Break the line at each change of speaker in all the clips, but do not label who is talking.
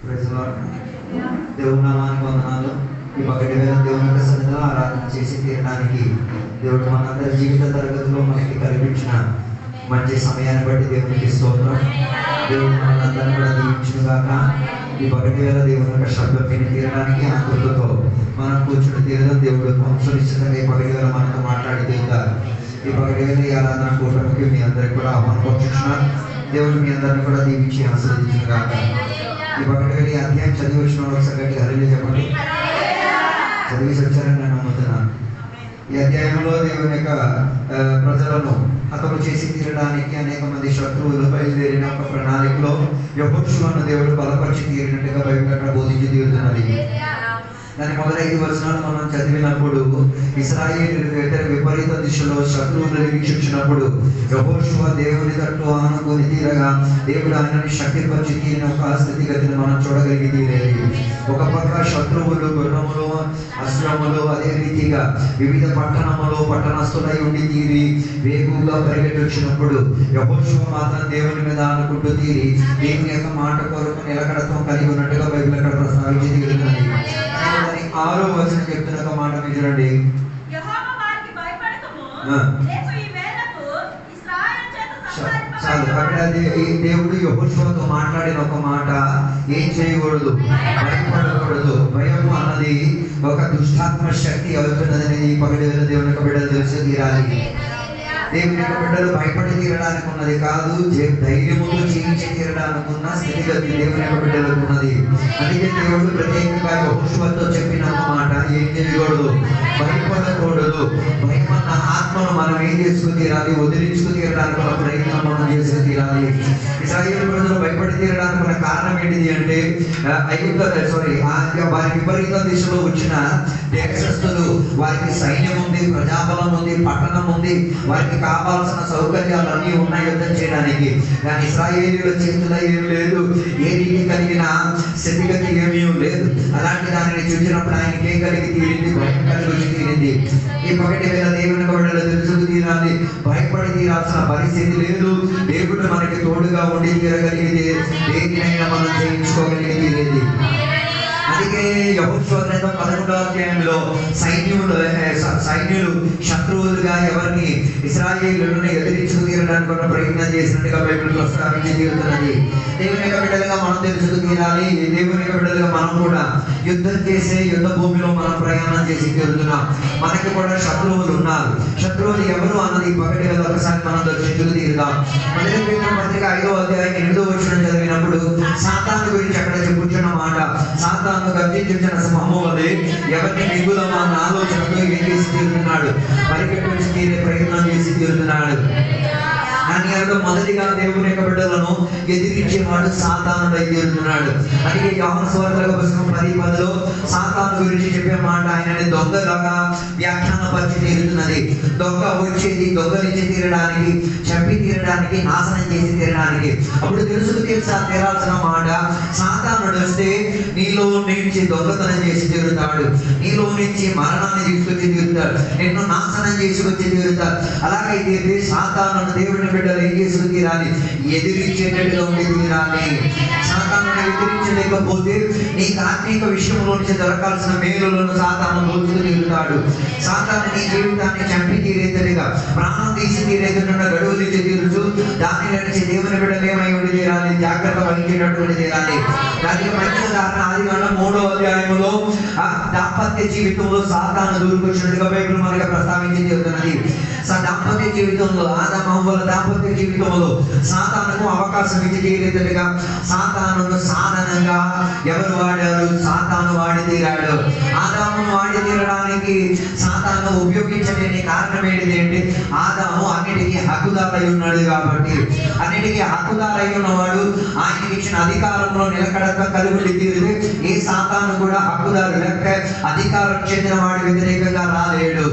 దేవుని నామానికి వందనాలు. ఈ పగటి వేళ దేవుని యొక్క సన్నిధిలో ఆరాధన చేసి తీరడానికి దేవుడు మనందరి జీవిత తరగతిలో మనకి కల్పించిన మంచి సమయాన్ని బట్టి దేవునికి స్తోత్రం. దేవుడు మనందరినీ కూడా దీవించుగాక. ఈ పగటి వేళ దేవుని యొక్క శబ్దం విని తీరడానికి ఆకృతతో మనం కూర్చుని తీరడం దేవుడు వంశనిశ్చితంగా ఈ పగటి వేళ మనతో మాట్లాడి తీరుతారు. ఈ పగటి వేళ ఈ ఆరాధన కూటమికి మీ అందరికి కూడా ఆహ్వానం పంపించున్నాను. దేవుడు మీ అందరిని కూడా దీవించి ఆశీర్వదించుగాక. ఈ పగటి వేళ ఈ అధ్యాయం చదివి వచ్చిన వాళ్ళకి సంగతి హరిలే చెప్పండి. చదివి వచ్చారని నేను నమ్ముతున్నాను. ఈ అధ్యాయంలో దేవుని యొక్క ప్రజలను హతము చేసి తీరడానికి అనేక మంది శత్రువులు బయలుదేరిన ఒక ప్రణాళికలో యెహోషువను దేవుడు బలపరిచి తీరినట్టుగా బైబిల్ అక్కడ బోధించి తీరుతున్నది. దాని మొదటి 5 వచనాలు మనం చదివినప్పుడు ఇశ్రాయేలీయులు విపరీత దిశలో శత్రువులను వీక్షించినప్పుడు యెహోషువ దేవుని తట్టు ఆనుకొని తీరగా దేవుడు ఆయనని శక్తిపరిచి తీరిన ఒక స్థితిగతిని మనం చూడగలిగి తీరేది. ఒక పక్క శత్రువులు గుర్రములు అశ్రములు అదే రీతిగా వివిధ పట్టణస్తులై ఉండి తీరి వేగుగా పరిగెట్టినప్పుడు యెహోషువ మాత్రం దేవుని మీద ఆనుకుంటూ తీరి దేవుని యొక్క మాట కొరకు నిలకడతో కలిగి ఉన్నట్టుగా బైబిల్ అక్కడ ప్రస్తావించి తీరుతున్నది. 6వ వచనం చెప్తున్న ఒక మాట మీరు చూడండి. దేవుడు యెహోషువతో మాట్లాడిన ఒక మాట, ఏం చేయకూడదు, భయపడకూడదు. భయం అన్నది ఒక దుష్టాత్మ శక్తి అవుతున్నదని ఈ పగటి వేళ దేవుని యొక్క బిడ్డలు తెలిసి తీరాలి. దేవుని యొక్క బిడ్డలు భయపడి తీరడానికి ఉన్నది కాదు, ధైర్యముతో జీవించి తీరడానికి ఉన్న స్థితిగతి దేవుని యొక్క బిడ్డలకు ఉన్నది. అందుకే దేవుడు ప్రత్యేకంగా యెహోషువతో చెప్పిన మాట, ఏం చేయకూడదు, భయపడకూడదు. భయం అన్న ఆత్మను మనం ఏం చేసుకుని తీరాలి, వదిలించుకు తీరడానికి ఒక ప్రయత్నం మనం చేసి తీరాలి. ఇశ్రాయేలు ప్రజలు భయపడి తీరడానికి ఉన్న కారణం ఏంటిది అంటే వారి విపరీత దిశలో వచ్చిన దేశస్థులు, వారికి సైన్యం ఉంది, ప్రజాబలం ఉంది, పట్టణం ఉంది, వారికి కావాల్సిన సౌకర్యాలన్నీ ఉన్నాయి యుద్ధం చేయడానికి. కానీ ఇశ్రాయేలీయుల చేతుల్లో ఏం లేదు, ఏ రీతి కలిగిన స్థితిగతి ఏమీ లేదు. అలాంటి దానిని చూసినప్పుడు ఆయనకి ఏం కలిగి తీరింది, భయం కలిగి తీరింది. ఈ పగటి వేళ దేవుని బిడ్డలు తెలుసుకు తీరాలి, భయపడి తీరాల్సిన పరిస్థితి లేదు. దేవుడు మనకి తోడుగా ఉండి తీరగలిగితే దేనినైనా మనం చేయించుకోగలిగి తీరేది. అందుకే యెహోషువ గ్రంథం 11వ అధ్యాయంలో సైన్యులు శత్రువులుగా ఎవరిని ఇశ్రాయేలీయులను ఎదిరించుకు తీరడానికి ఒక ప్రయత్నం చేసినట్టుగా బైబిల్ ప్రస్తావించి తీరుతున్నది. దేవుని యొక్క బిడ్డలుగా మనం తెలుసుకు తీరాలి. దేవుని యొక్క బిడ్డలుగా మనం కూడా యుద్ధం చేసే యుద్ధ భూమిలో మనం ప్రయాణం చేసి తీరుతున్నాం. మనకి కూడా శత్రువులు ఉన్నారు. శత్రువులు ఎవరు అన్నది పగటి వేళ ఒకసారి మనం దర్శించుకు తీరుదాం. మొదటి పేతురు పత్రిక 5వ అధ్యాయం 8వ వచనం చదివినప్పుడు సాతాను గురించి అక్కడ చెప్పుచున్న మాట, సాతాను గర్జించిన సింహము వలె ఎవరిని మిగులమా అన్న ఆలోచనతో ఏం చేసి తీరుతున్నాడు, పరిగెట్టి తీరే ప్రయత్నం చేసి తీరుతున్నాడు. కానీ అక్కడ మొదటిగా దేవుని యొక్క బిడ్డలను ఎదిరించేవాడు సాతానుడై తీరుతున్నాడు. అందుకే యోహాను సువార్త పుస్తకం 10:10లో సాతాను గురించి చెప్పే మాట, ఆయనని దొంగలాగా వ్యాఖ్యానపరిచి తీరుతున్నది. దొంగ వచ్చేది దొంగలించి తీరడానికి, చంపి తీరడానికి, నాశనం చేసి తీరడానికి. అప్పుడు తీరాల్సిన మాట, సాతానుడు వస్తే నీలో నుంచి దొంగతనం చేసి తీరుతాడు, నీలో నుంచి మరణాన్ని తీసుకొచ్చి తీరుతాడు, నిన్ను నాశనం చేసుకొచ్చి తీరుతాడు. అలాగైతే సాతానుడు దేవుని బిడ్డలు ఏం చేసుకు తీరాలి, ఎదిరించేటట్టుగా ఉండి తీరాలి. సాతాను ఎదిరించలేకపోతే నీకు ఆత్మీక విషయంలో నుంచి దొరకాల్సిన మేలులను సాతాను దోచుకు తీరుతాడు. సాతాను నీ జీవితాన్ని చంపి తీరేతడిగా, ప్రాణం తీసి తీరేతున్న గడువు తీసి తీరుచు దాని నుంచి దేవుని బిడ్డలు ఏమై ఉండి తీరాలి, జాగ్రత్త వహించేటట్టు తీరాలి. దానికి మంచి ఉదాహరణ ఆదికాండం 3వ అధ్యాయంలో దాంపత్య జీవితంలో సాతాను దూరుకొచ్చినట్టుగా బైబిల్ మనకి ప్రస్తావించి చెబుతున్నది. దాంపత్య జీవితంలో ఆదామవ్వల దాంపత్య జీవితంలో సాతానుకు అవకాశం ఇచ్చి తీరేతడిగా సాతానును సాధనంగా ఎవరు వాడారు, సాతాను వాడి తీరాడు. ఆదామును వాడి తీరడానికి సాతాను ఉపయోగించలేని కారణం ఏంటిది అంటే, ఆదాము అన్నిటికీ హక్కుదారై ఉన్నాడు కాబట్టి, అన్నిటికీ హక్కుదారై ఉన్నవాడు ఆయనకి ఇచ్చిన అధికారంలో నిలకడక కలిగి తీరితే ఏ సాతాను కూడా హక్కుదారు లెక్క అధికారం చెందిన వాడి వ్యతిరేకంగా రాలేడు.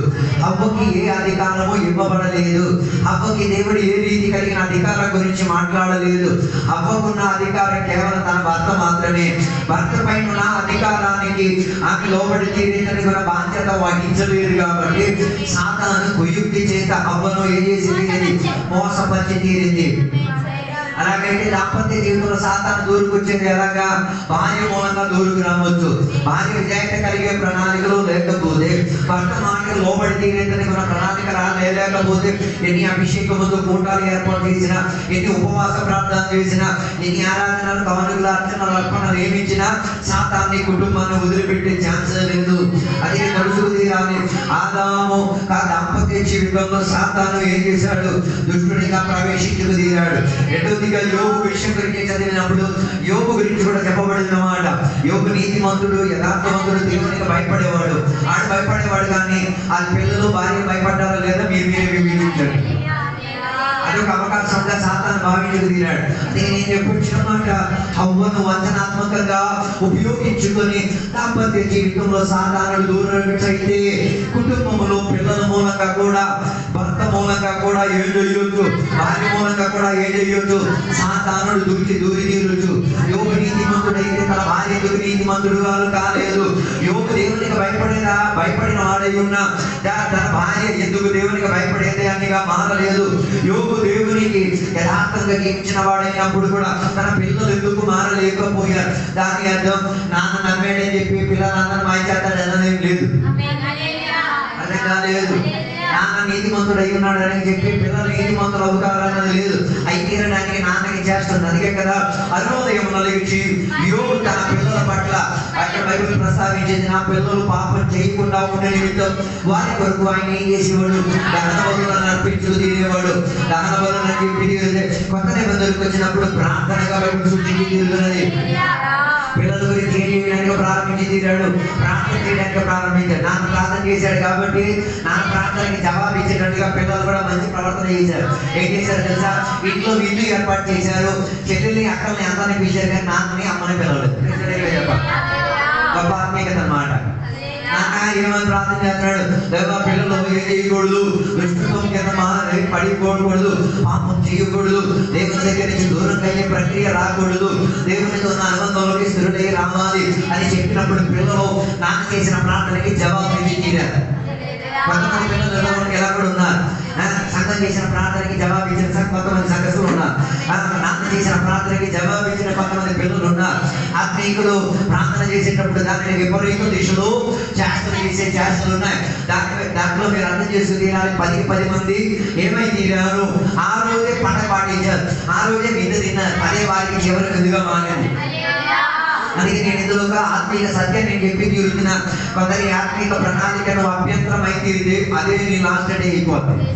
హవ్వకి ఏ అధికారము ఇవ్వబడలేదు. హవ్వకి దేవుడు ఏ రీతి కలిగిన అధికారం గురించి మాట్లాడలేదు. హవ్వకున్న అధికారం కేవలం తన భర్త మాత్రమే. భర్త పైన ఉన్న అధికారానికి ఆమె లోబడి తీరేదని కూడా బాధ్యత వహించలేదు. కాబట్టి సాతాను కుయుక్తి చేత హవ్వను ఏం చేసి తీరింది, మోసపరిచి తీరింది. అలాగైతే దాంపత్య జీవితంలో సాతాను దూరుకొచ్చేది ఎలాగా? భార్య మూలంగా దూరుకు రావచ్చు. భార్య విజేత కలిగే ప్రణాళికలు లేకపోతే, భర్త మాటలు లోబడి తీరేందుకు ప్రణాళిక లేకపోతే, ఎన్ని అభిషేకముతో కూటాలు ఏర్పాటు చేసినా, ఎన్ని ఉపవాస ప్రార్థన చేసినా, ఎన్ని ఆరాధనలు కవనుల అర్చనలు అర్పణలు ఏమిచ్చినా సాతాన్ని కుటుంబాన్ని వదిలిపెట్టే ఛాన్స్ లేదు. అదే నడుచుకు తీరాలి. ఆదాము దాంపత్య జీవితంలో సాతాను ఏం చేశాడు? దుష్టుడిగా ప్రవేశించుకు తీరాడు. రెండవదిగా యోబు విషయం గురించి చదివినప్పుడు యోబు గురించి కూడా చెప్పబడిన మాట, యోబు నీతిమంతుడు, యథార్థవంతుడు, దేవునికి భయపడేవాడు. ఆడు భయపడేవాడు కానీ ఆ పిల్లలు భార్య భయపడ్డారా లేదా మీరే వివరించండి. అదొక అవకాశంగా సాతాను భావించుకు తీరాడు. అదే నేను చెప్పొచ్చిన మాట, హవ్వను వంచనాత్మకంగా ఉపయోగించుకొని దాంపత్య జీవితంలో సాతానుడు దూరమైతే కుటుంబంలో పిల్లల మూలంగా కూడా, భర్త మూలంగా కూడా ఏం చేయొచ్చు, భార్య మూలంగా కూడా ఏం చేయొచ్చు, సాతానుడు దూరి తీరొచ్చు. యోబు నీతిమంతుడైతే తన భార్య ఎందుకు నీతిమంతుడు కాలేదు? యోబు దేవునికి భయపడిన వాడై ఉన్నా తన భార్య ఎందుకు దేవునికి భయపడేది అనిగా మారలేదు. యోబు దేవునికి యథార్థంగా జీవించిన వాడైనప్పుడు కూడా తన పిల్లలు ఎందుకు మారలేకపోయారు? దాని అర్థం నాన్న నమ్మేడని చెప్పి పిల్లలందరూ మాయచేస్తాడు అనదేం లేదు. అదే కాలేదు. నాన్న నీతిమంతుడు అయి ఉన్నాడు అని చెప్పి పిల్లలు నీతిమంతులు అవుతారన్నది లేదు. అయి తీరడానికి నాన్నకి చేస్తుంది. అందుకే కదా అరుణోదయం నలిగించి యోబు తన పిల్లల పట్ల అక్కడ బైబిల్ ప్రస్తావించేది, నా పిల్లలు పాపం చేయకుండా ఉండే నిమిత్తం వారి కొరకు ఆయన ఏం చేసేవాడు? దహన బలులను అర్పించు తీరేవాడు. దహన బలులను చెప్పి కొత్త నిబంధనలకు వచ్చినప్పుడు ప్రార్థనగా బైబిల్ సూచించి తీరుతున్నది. పిల్లల గురించి ఏం చేయడానికి ప్రారంభించి తీరాడు, ప్రార్థన చేయడానికి ప్రారంభించాడు. నాన్న ప్రార్థన చేశాడు కాబట్టి నాన్న ప్రార్థనకి జవాబు ఇచ్చేటట్టుగా పిల్లలు కూడా మంచి ప్రవర్తన చేశారు. ఏం చేశారు తెలుసా? ఇంట్లో విందు ఏర్పాటు చేశారు. చెల్లెల్ని అక్కల్ని అందరినీ పిలిచారు కానీ నాన్నని అమ్మని పిలవలేదు. గొప్ప ఆత్మీయత అన్నమాట. నాన్న ఏమని ప్రార్థన చేస్తున్నాడు? దేవా పిల్లలు ఏం చేయకూడదు, దుష్టత్వం కింద పడిపోకూడదు, పాపం చేయకూడదు, దేవుని దగ్గర నుంచి దూరంగా అయ్యే ప్రక్రియ రాకూడదు, దేవునితో ఉన్న అనుబంధంలోకి స్థిరుడై రావాలి అని చెప్పినప్పుడు పిల్లలు నాన్న చేసిన ప్రార్థనకి జవాబు తీరారు. కొంతమంది పిల్లలు ఎలా కూడా ఉన్నారు, సంఘం చేసిన ప్రార్థనకి జవాబు ఇచ్చిన కొంతమంది సంఘస్థులు ఉన్నారు, నాన్న చేసిన ప్రార్థనకి జవాబు ఇచ్చిన కొంతమంది పిల్లలు ఉన్నారు. ఆత్మీయులు ప్రార్థన చేసేటప్పుడు దానిని విపరీత దిశలో చేసే చేష్టలు ఉన్నాయి. దాంట్లో మీరు అర్థం చేసుకుని తీరాలి. 10 మంది ఏమై తీరారు? ఆ రోజే పంట పాటించారు, ఆ రోజే విందు తిన్నారు. అదే వారికి చివరికి ఎదుగా మానేది. అందుకే నేను ఇందులోగా ఆత్మీయ సత్యం నేను చెప్పి తీరుతున్నా. కొందరి ఆత్మీయ ప్రణాళికను అభ్యంతరం అయితే అదే నీ లాస్ట్ డే అయిపోతుంది.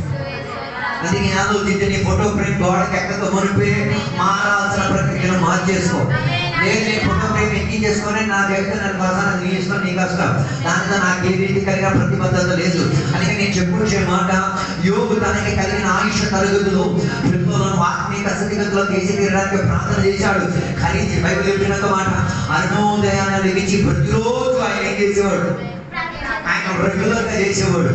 అందుకే నేను ఆలోచించి నీ ఫోటో ఫ్రేమ్ గోడకి ఎక్కతో మునిపి మారాల్సిన ప్రక్రియను మార్చేసుకో. నేను ఫోటో ఫ్రేమ్ ఎక్కించేసుకొని నా దగ్గర నన్ను పర్సన నీ ఇష్టం, నీ కష్టం, దానితో నాకు ఏ రీతి కలిగిన ప్రతిబద్ధత లేదు. అందుకే నేను చెప్పుకొచ్చే మాట, యోబు తనకి కలిగిన ఆయుష తరగతులు పిల్లలను ఆత్మీయ స్థితిగతుల్లో తీసి తీరడానికి ప్రార్థన చేశాడు. ఖరీదు బైబిల్ చెప్పినంత మాట, అరుణోదయాన్ని లెగించి ప్రతిరోజు ఆయన ఏం చేసేవాడు? ఆయన రెగ్యులర్గా చేసేవాడు.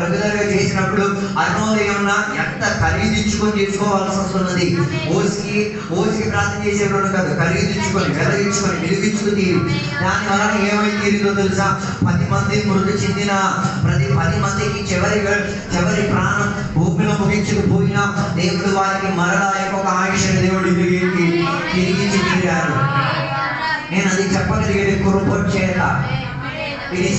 రెగ్యులర్గా చేసినప్పుడు అరుణోదయం ఎంత ఖరీదించుకొని చేసుకోవాల్సి వస్తున్నది. ఓసికి ప్రార్థన చేసేవాడు కాదు, ఖరీదించుకొని వెలగించుకొని వెలిగించుకుని దానివల్ల ఏమై తీరిందో తెలుసా? 10 మంది మృతి చెందిన ప్రతి 10 మందికి చివరి ప్రాణం భూమిలో ముగించుకుపోయినా దేవుడు వారికి మరలా ఒక ఆయుష దేవుడు తిరిగించి తీరారు. నేను అది చెప్పగలిగేది కృప చేత. ఇది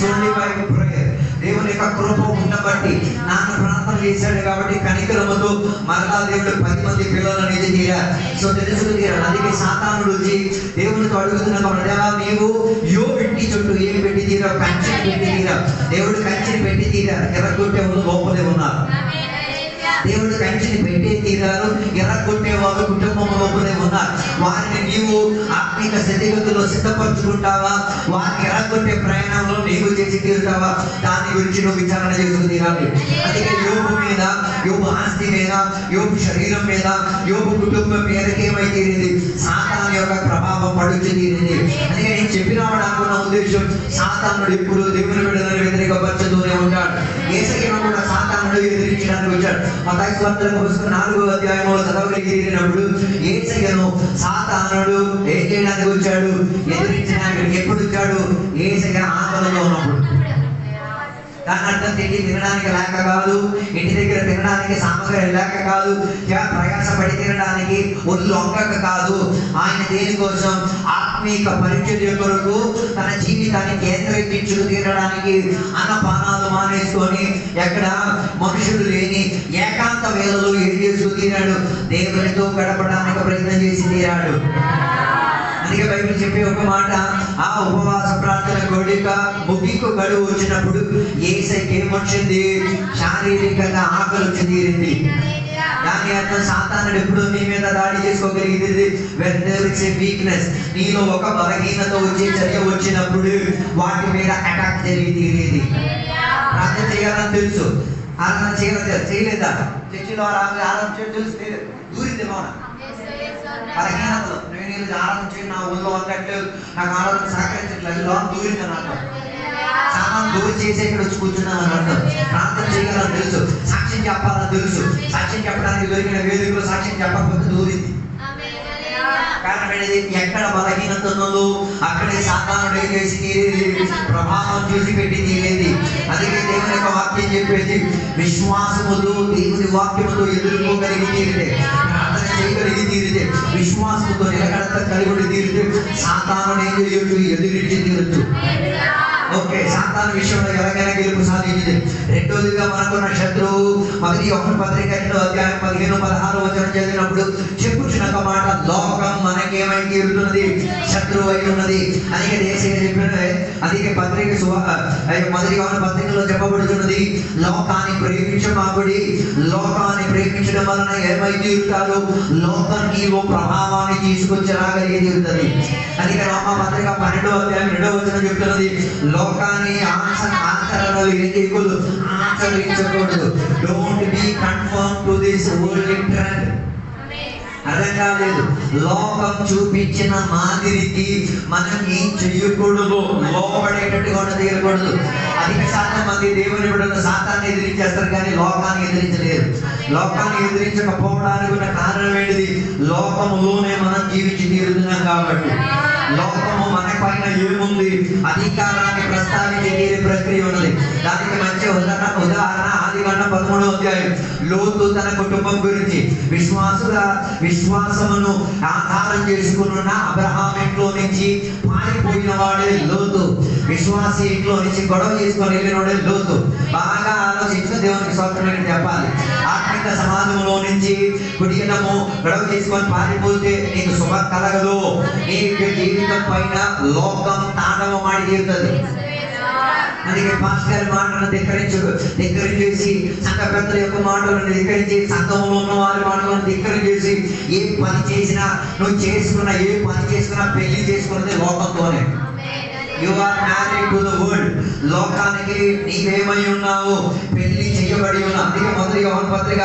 దేవుని యొక్క కృప ఉండబట్టి నాన్న ప్రార్థన చేశాడు కాబట్టి కనికరముతో మరలా దేవుడు 10 మంది పిల్లలను ఇది తీరారు. సో తెలుసుకు తీరారు. అందుకే సాతానుడు వచ్చి దేవునితో అడుగుతున్న దేవా నీవు యోబు ఇంటి చుట్టూ ఏమి పెట్టి తీరావు? కంచెని పెట్టి తీరావు. దేవుడు కంచెని పెట్టి తీరారు. ఎర్రగొట్టే వాళ్ళు లోపలే ఉన్నారు. దేవుడు కంచెని పెట్టే తీరారు. ఎర్రగొట్టే వాళ్ళు కుటుంబం లోపలే ఉన్నారు. వారిని నీవు ఆత్మీయ స్థితిగతుల్లో సిద్ధపరచుకుంటావా? వారిని ఎర్రగొట్టే ప్రయాణంలో నీవు చేసి తీరుతావా? దాని గురించి నువ్వు విచారణ చేసుకుని తీరాలి. అందుకే యోబు మీద, యోబు ఆస్తి మీద, యోబు శరీరం మీద, యోబు కుటుంబం మీదకి ఏమై తీరింది? సాతాను యొక్క ప్రభావం పడుచు తీరింది. అందుకే నేను చెప్పినామనుకున్న ఉద్దేశం, సాతానుడు ఇప్పుడు దేవుని బిడ్డలను వ్యతిరేకపరచుతూనే ఉంటాడు. యేసయ్యను కూడా సాతానుడు ఎదిరించడానికి వచ్చాడు. మత్తయి సువార్త పుస్తకం 4వ అధ్యాయంలో చదవగలిగినప్పుడు యేసయ్యను సాతానుడు ఏం చేయడానికి వచ్చాడు? ఎదిరించడానికి. ఎప్పుడు వచ్చాడు? యేసయ్య ఆకలిలో ఉన్నప్పుడు. దాని అర్థం తినడానికి లేక కాదు, ఇంటి దగ్గర తినడానికి సామగ్రి లేక కాదు, ప్రయాసపడి తినడానికి ఒళ్ళు ఒక్కక కాదు. ఆయన దేనికోసం? ఆత్మీక పరిచర్య కొరకు తన జీవితాన్ని కేంద్రీకరించుకు తీరడానికి అన్నపానాలు మానేసుకొని ఎక్కడ మనుషులు లేని ఏకాంత వేళలో ఏం చేసుకు తీరాడు? దేవునితో గడపడానికి ప్రయత్నం చేసి తీరాడు. అందుకే బైబిల్ చెప్పే ఒక మాట, ఆ ఉపవాస ప్రార్థన కోడిక ముగింపు గడువు వచ్చినప్పుడు యేసయ్యకి ఏమొచ్చింది? శారీరకంగా ఆకలి వచ్చి తీరింది. దాని అర్థం సాతానుడు ఎప్పుడు నీ మీద దాడి చేసుకోగలిగింది. when there is a weakness, నీలో ఒక బలహీనత వచ్చే చర్య వచ్చినప్పుడు వాటి మీద అటాక్ జరిగి తీరేది. ప్రార్థన చేయాలని తెలుసు, ఆరాధన చేయలేదా? చర్చిలో ఆరాధన తెలుసు, దూరింది మౌన బలహీనతలు. నేను ఆరాధన చేయ నా ఊళ్ళో అన్నట్టు నాకు ఆరాధన సహకరించట్లేదు, లోన్ దూరింది అన్నట్టు. సామాన్ దూరం చేసి ఇక్కడ వచ్చి కూర్చున్నాం అన్నట్టు. ప్రార్థన చేయాలని తెలుసు, సాక్ష్యం చెప్పాలని తెలుసు, సాక్ష్యం చెప్పడానికి దొరికిన వేదికలో సాక్ష్యం చెప్పకపోతే దూరింది. కారణం ఏంటి? ఎక్కడ బలహీనత ఉన్నదో అక్కడే సాతానుడు ఏం చేసి తీరేది? ప్రభావం చూసి పెట్టి తీరేది. అందుకే దేవుని యొక్క వాక్యం చెప్పేది, విశ్వాసముతో దేవుని వాక్యముతో ఎదుర్కోగలిగి తీరితే, ప్రార్థన చేయగలిగి తీరితే, విశ్వాసముతో నిలకడత కలిగి తీరితే సాతానుడు ఏం చేయొచ్చు? ఎదురించి తీరొచ్చు. ఓకే, సాతాను విషయంలో ఎలాగైనా గెలుపు సాధించింది. రెండోదిగా మనకున్న శత్రువు మొదటి యోహాను పత్రిక 2:15-16 చదివినప్పుడు చెప్పుచున్న మాట, లోకం మనకేమై తీరుతున్నది? శత్రువు అయి ఉన్నది. అందుకే యేసయ్య చెప్పినది, అందుకే పత్రిక మొదటి యోహాను పత్రికలో చెప్పబడుతున్నది, లోకాన్ని ప్రేమించమాకుడి, లోకాన్ని ప్రేమించడం వలన ఏమై తీరుతారు? లోకం నీలో ప్రభావాన్ని తీసుకొచ్చి రాగలిగి తీరుతుంది. అందుకే రోమా పత్రిక 12:2 చెప్తున్నది, లోకాన్ని ఆచరణలో ఏం చేయకూడదు? ఆచరించకూడదు. Don't be conform to this world trend. అర్థం కాలేదు? లోకం చూపించిన మాదిరికి మనం ఏం చెయ్యకూడదు, లోపడేటట్టుగా తీయకూడదు. అధిక శాతం మంది దేవుని బిడ్డలు సాతాన్ని ఎదిరించేస్తారు కానీ లోకాన్ని ఎదిరించలేరు. లోకాన్ని ఎదిరించకపోవడానికి ఉన్న కారణం ఏంటిది? లోకములోనే మనం జీవించి తీరుతున్నాం కాబట్టి. లోకము మన పైన ఏముంది? అధికారాన్ని ప్రస్తావించే తీరే ప్రక్రియ ఉన్నది. దానికి మంచి ఉదాహరణ ఆదికాండం 13వ అధ్యాయం. లోతు తన కుటుంబం గురించి విశ్వాసమును ఆధారం చేసుకున్న అబ్రహాం ఇంట్లో నుంచి పారిపోయిన వాడే లోతు. విశ్వాసి ఇంట్లో నుంచి గొడవ చేసుకొని వెళ్ళినోడే లోతు. బాగా ఆలోచించుకుని దేవునికి స్తోత్రం చెప్పాలి. ఆత్మిక సమాజంలో నుంచి కుడియనము గొడవ చేసుకొని పారిపోతే నీకు శుభం కలగదు. నీ జీవితం పైన లోకం తాండవం ఆడి తీరుతుంది. అందుకే పాస్టర్ మాటలను ధిక్కరించేసి, సంఘ పెద్దల యొక్క మాటలను ధిక్కరించి, సంఘంలో ఉన్న వారి మాటలను ధిక్కరించేసి, ఏ పని చేసినా, నువ్వు చేసుకున్న ఏ పని చేసుకున్నా పెళ్లి చేసుకున్నది లోకంతోనే. You are married to the world. లోకానికి నీవేమై ఉన్నావు? పెళ్లి చేయబడి ఉన్నావు. అందుకే మొదటి యోహాను పత్రిక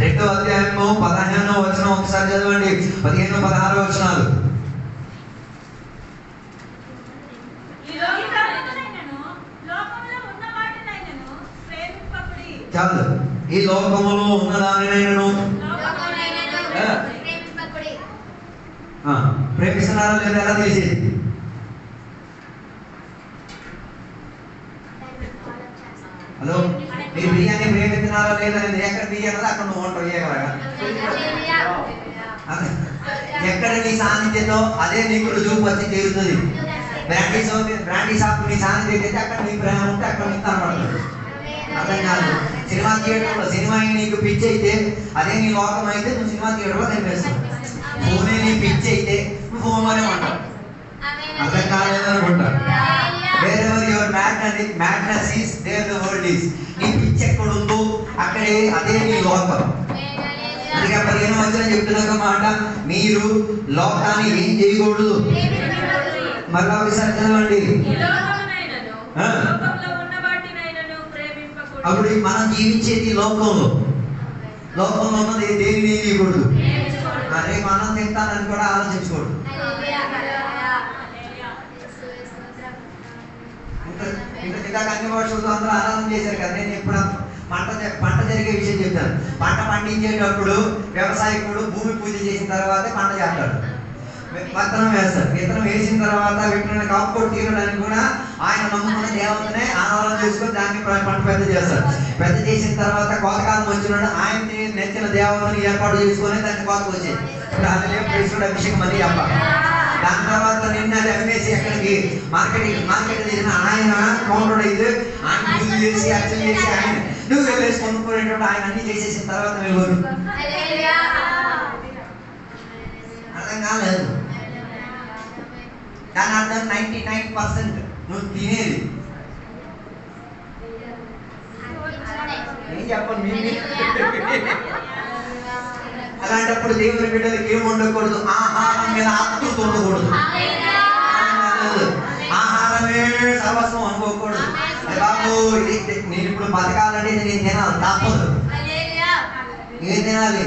2వ అధ్యాయము 15వ వచనం ఒకసారి చదవండి. 15-16 వచనాలు. చాలు. ఈ లోకములో ఉన్నదానినైనను ప్రేమిస్తున్నారా లేదా ఎలా తెలిసేది? హలో, మీరు బియ్యాన్ని ప్రేమిస్తున్నారా లేదా? ఎక్కడ బియ్యం కదా అక్కడ నువ్వు వంట వేయగలగా. ఎక్కడ నీ సాన్నిధ్యంతో అదే నీకు రుజువు వచ్చి తీరుతుంది. బ్రాండీ షాప్ నీ సాన్నిధ్యం అయితే అక్కడ నీ ప్రేమ ఉంటే అక్కడ నీకు కనబడుతుంది. అర్థం కాదు? సినిమా థియేటర్లో సినిమా నీకు పిచ్చి అయితే అదే నీ లోకం అయితే నువ్వు సినిమా థియేటర్లో కనిపిస్తావు. ఫోనే నీ పిచ్చి అయితే నువ్వు ఫోన్లోనే ఉంటావు. అర్థం కాలేదనుకుంటా. wherever your madness is, there the world is. నీ పిచ్చి ఎక్కడ ఉందో అక్కడే అదే నీ లోకం. అందుకే 15వ వచనం చెప్తున్న మాట, మీరు లోకాన్ని ఏం చేయకూడదు. మళ్ళా ఒకసారి చదవండి. అప్పుడు మనం జీవించేది లోకంలో. లోకంలో ఉన్నది దేనిని చేయకూడదు. అరే మనం తింటానని కూడా ఆలోచించకూడదు. ఇందాక అన్ని వర్షాలతో అందరూ ఆరాధన చేశారు కదా. నేను ఎప్పుడు పంట జరిగే విషయం చెప్తాను. పంట పండించేటప్పుడు వ్యవసాయకుడు భూమి పూజ చేసిన తర్వాతే పంట చేస్తాడు. విత్తనం వేస్తారు. విత్తనం వేసిన తర్వాత విత్తనాన్ని కాపుకోటి తీయడానికి కూడా ఆయన నమ్ముకున్న దేవతనే ఆరాధన చేసుకొని దాన్ని పంట పెద్ద చేస్తారు. పెద్ద చేసిన తర్వాత కోతకాలం వచ్చినాడు ఆయన్ని నెచ్చిన దేవతని ఏర్పాటు చేసుకొని దాన్ని కోతకు వచ్చేది. ఇప్పుడు అది కృష్ణుడు అభిషేకం మళ్ళీ చెప్పాలి. దాని తర్వాత నిన్న అది అమ్మేసి ఎక్కడికి మార్కెట్ చేసిన ఆయన కౌంటర్ అయితే ఆయన పూజ చేసి అర్చన చేసి ఆయన నువ్వు వెళ్ళేసి కొనుక్కునేటప్పుడు ఆయన అన్ని చేసేసిన తర్వాత వెళ్ళరు. అర్థం కాలేదు. దాని అర్థం 99% నువ్వు తినేది. ఏం చెప్పండి అలాంటప్పుడు దేవుని బిడ్డలకి ఏమి ఉండకూడదు, ఆహారం మీద ఆతృత ఉండకూడదు. ఆహారమే సర్వస్వం అనుకోకూడదు. బాబు నేను ఇప్పుడు బతకాలంటే నేను తినాలి, తప్పదు. ఏం తినాలి?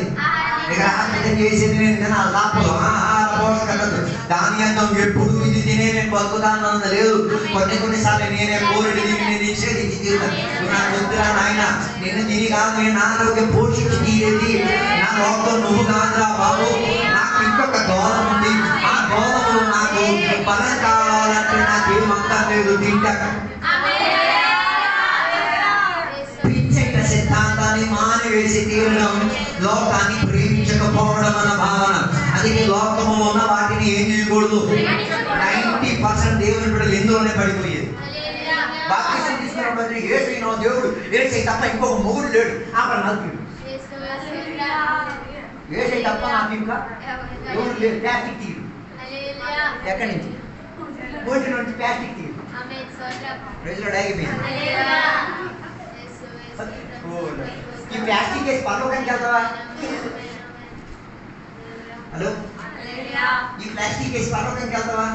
విగ్రహార్థం చేసేది నేను తినాలి, తప్పదు. ఆహార పోషకత దాని అర్థం ఎప్పుడు ఇది తినే నేను బతుకుతాను అన్న లేదు. కొన్నిసార్లు నేనే కోరిడి దీన్ని నేను నిషేధించి తీరుతాను. నాకు వద్దురా నాయన, నేను తిని కాదు నేను ఆరోగ్యం పోషించి తీరేది నా లోకం నువ్వు కాదురా బాబు. నాకు ఇంకొక గోళం ఉంది, ఆ గోళంలో నాకు బలం కావాలంటే నాకేం అక్కర్లేదు, తింటా. పిచ్చట సిద్ధాంతాన్ని మానివేసి తీరడం లోకాన్ని ప్రేమించకపోవడం అన్న భావన. అది లోకము ఉన్న వాటిని ఏం చేయకూడదు. 90% దేవుని బిడ్డలు ఎందులోనే పడిపోయేది. బాప్తిసం తీసుకున్నప్పుడు ఏసైనా దేవుడు ఏసై తప్ప ఇంకొక మొగుడు లేడు, అక్కడ నలుగురు ఏసై తప్ప నాకు ఇంకా దేవుడు లేదు. ప్లాస్టిక్ తీరు ఎక్కడి నుంచి బోటి నుంచి ప్లాస్టిక్ తీరు ప్రజలు ఆగిపోయింది. ఈ ప్లాస్టిక్ వేసి పర్లోకానికి వెళ్తావా? హలో, ఈ ప్లాస్టిక్ వేసి పర్లోకానికి వెళ్తావా?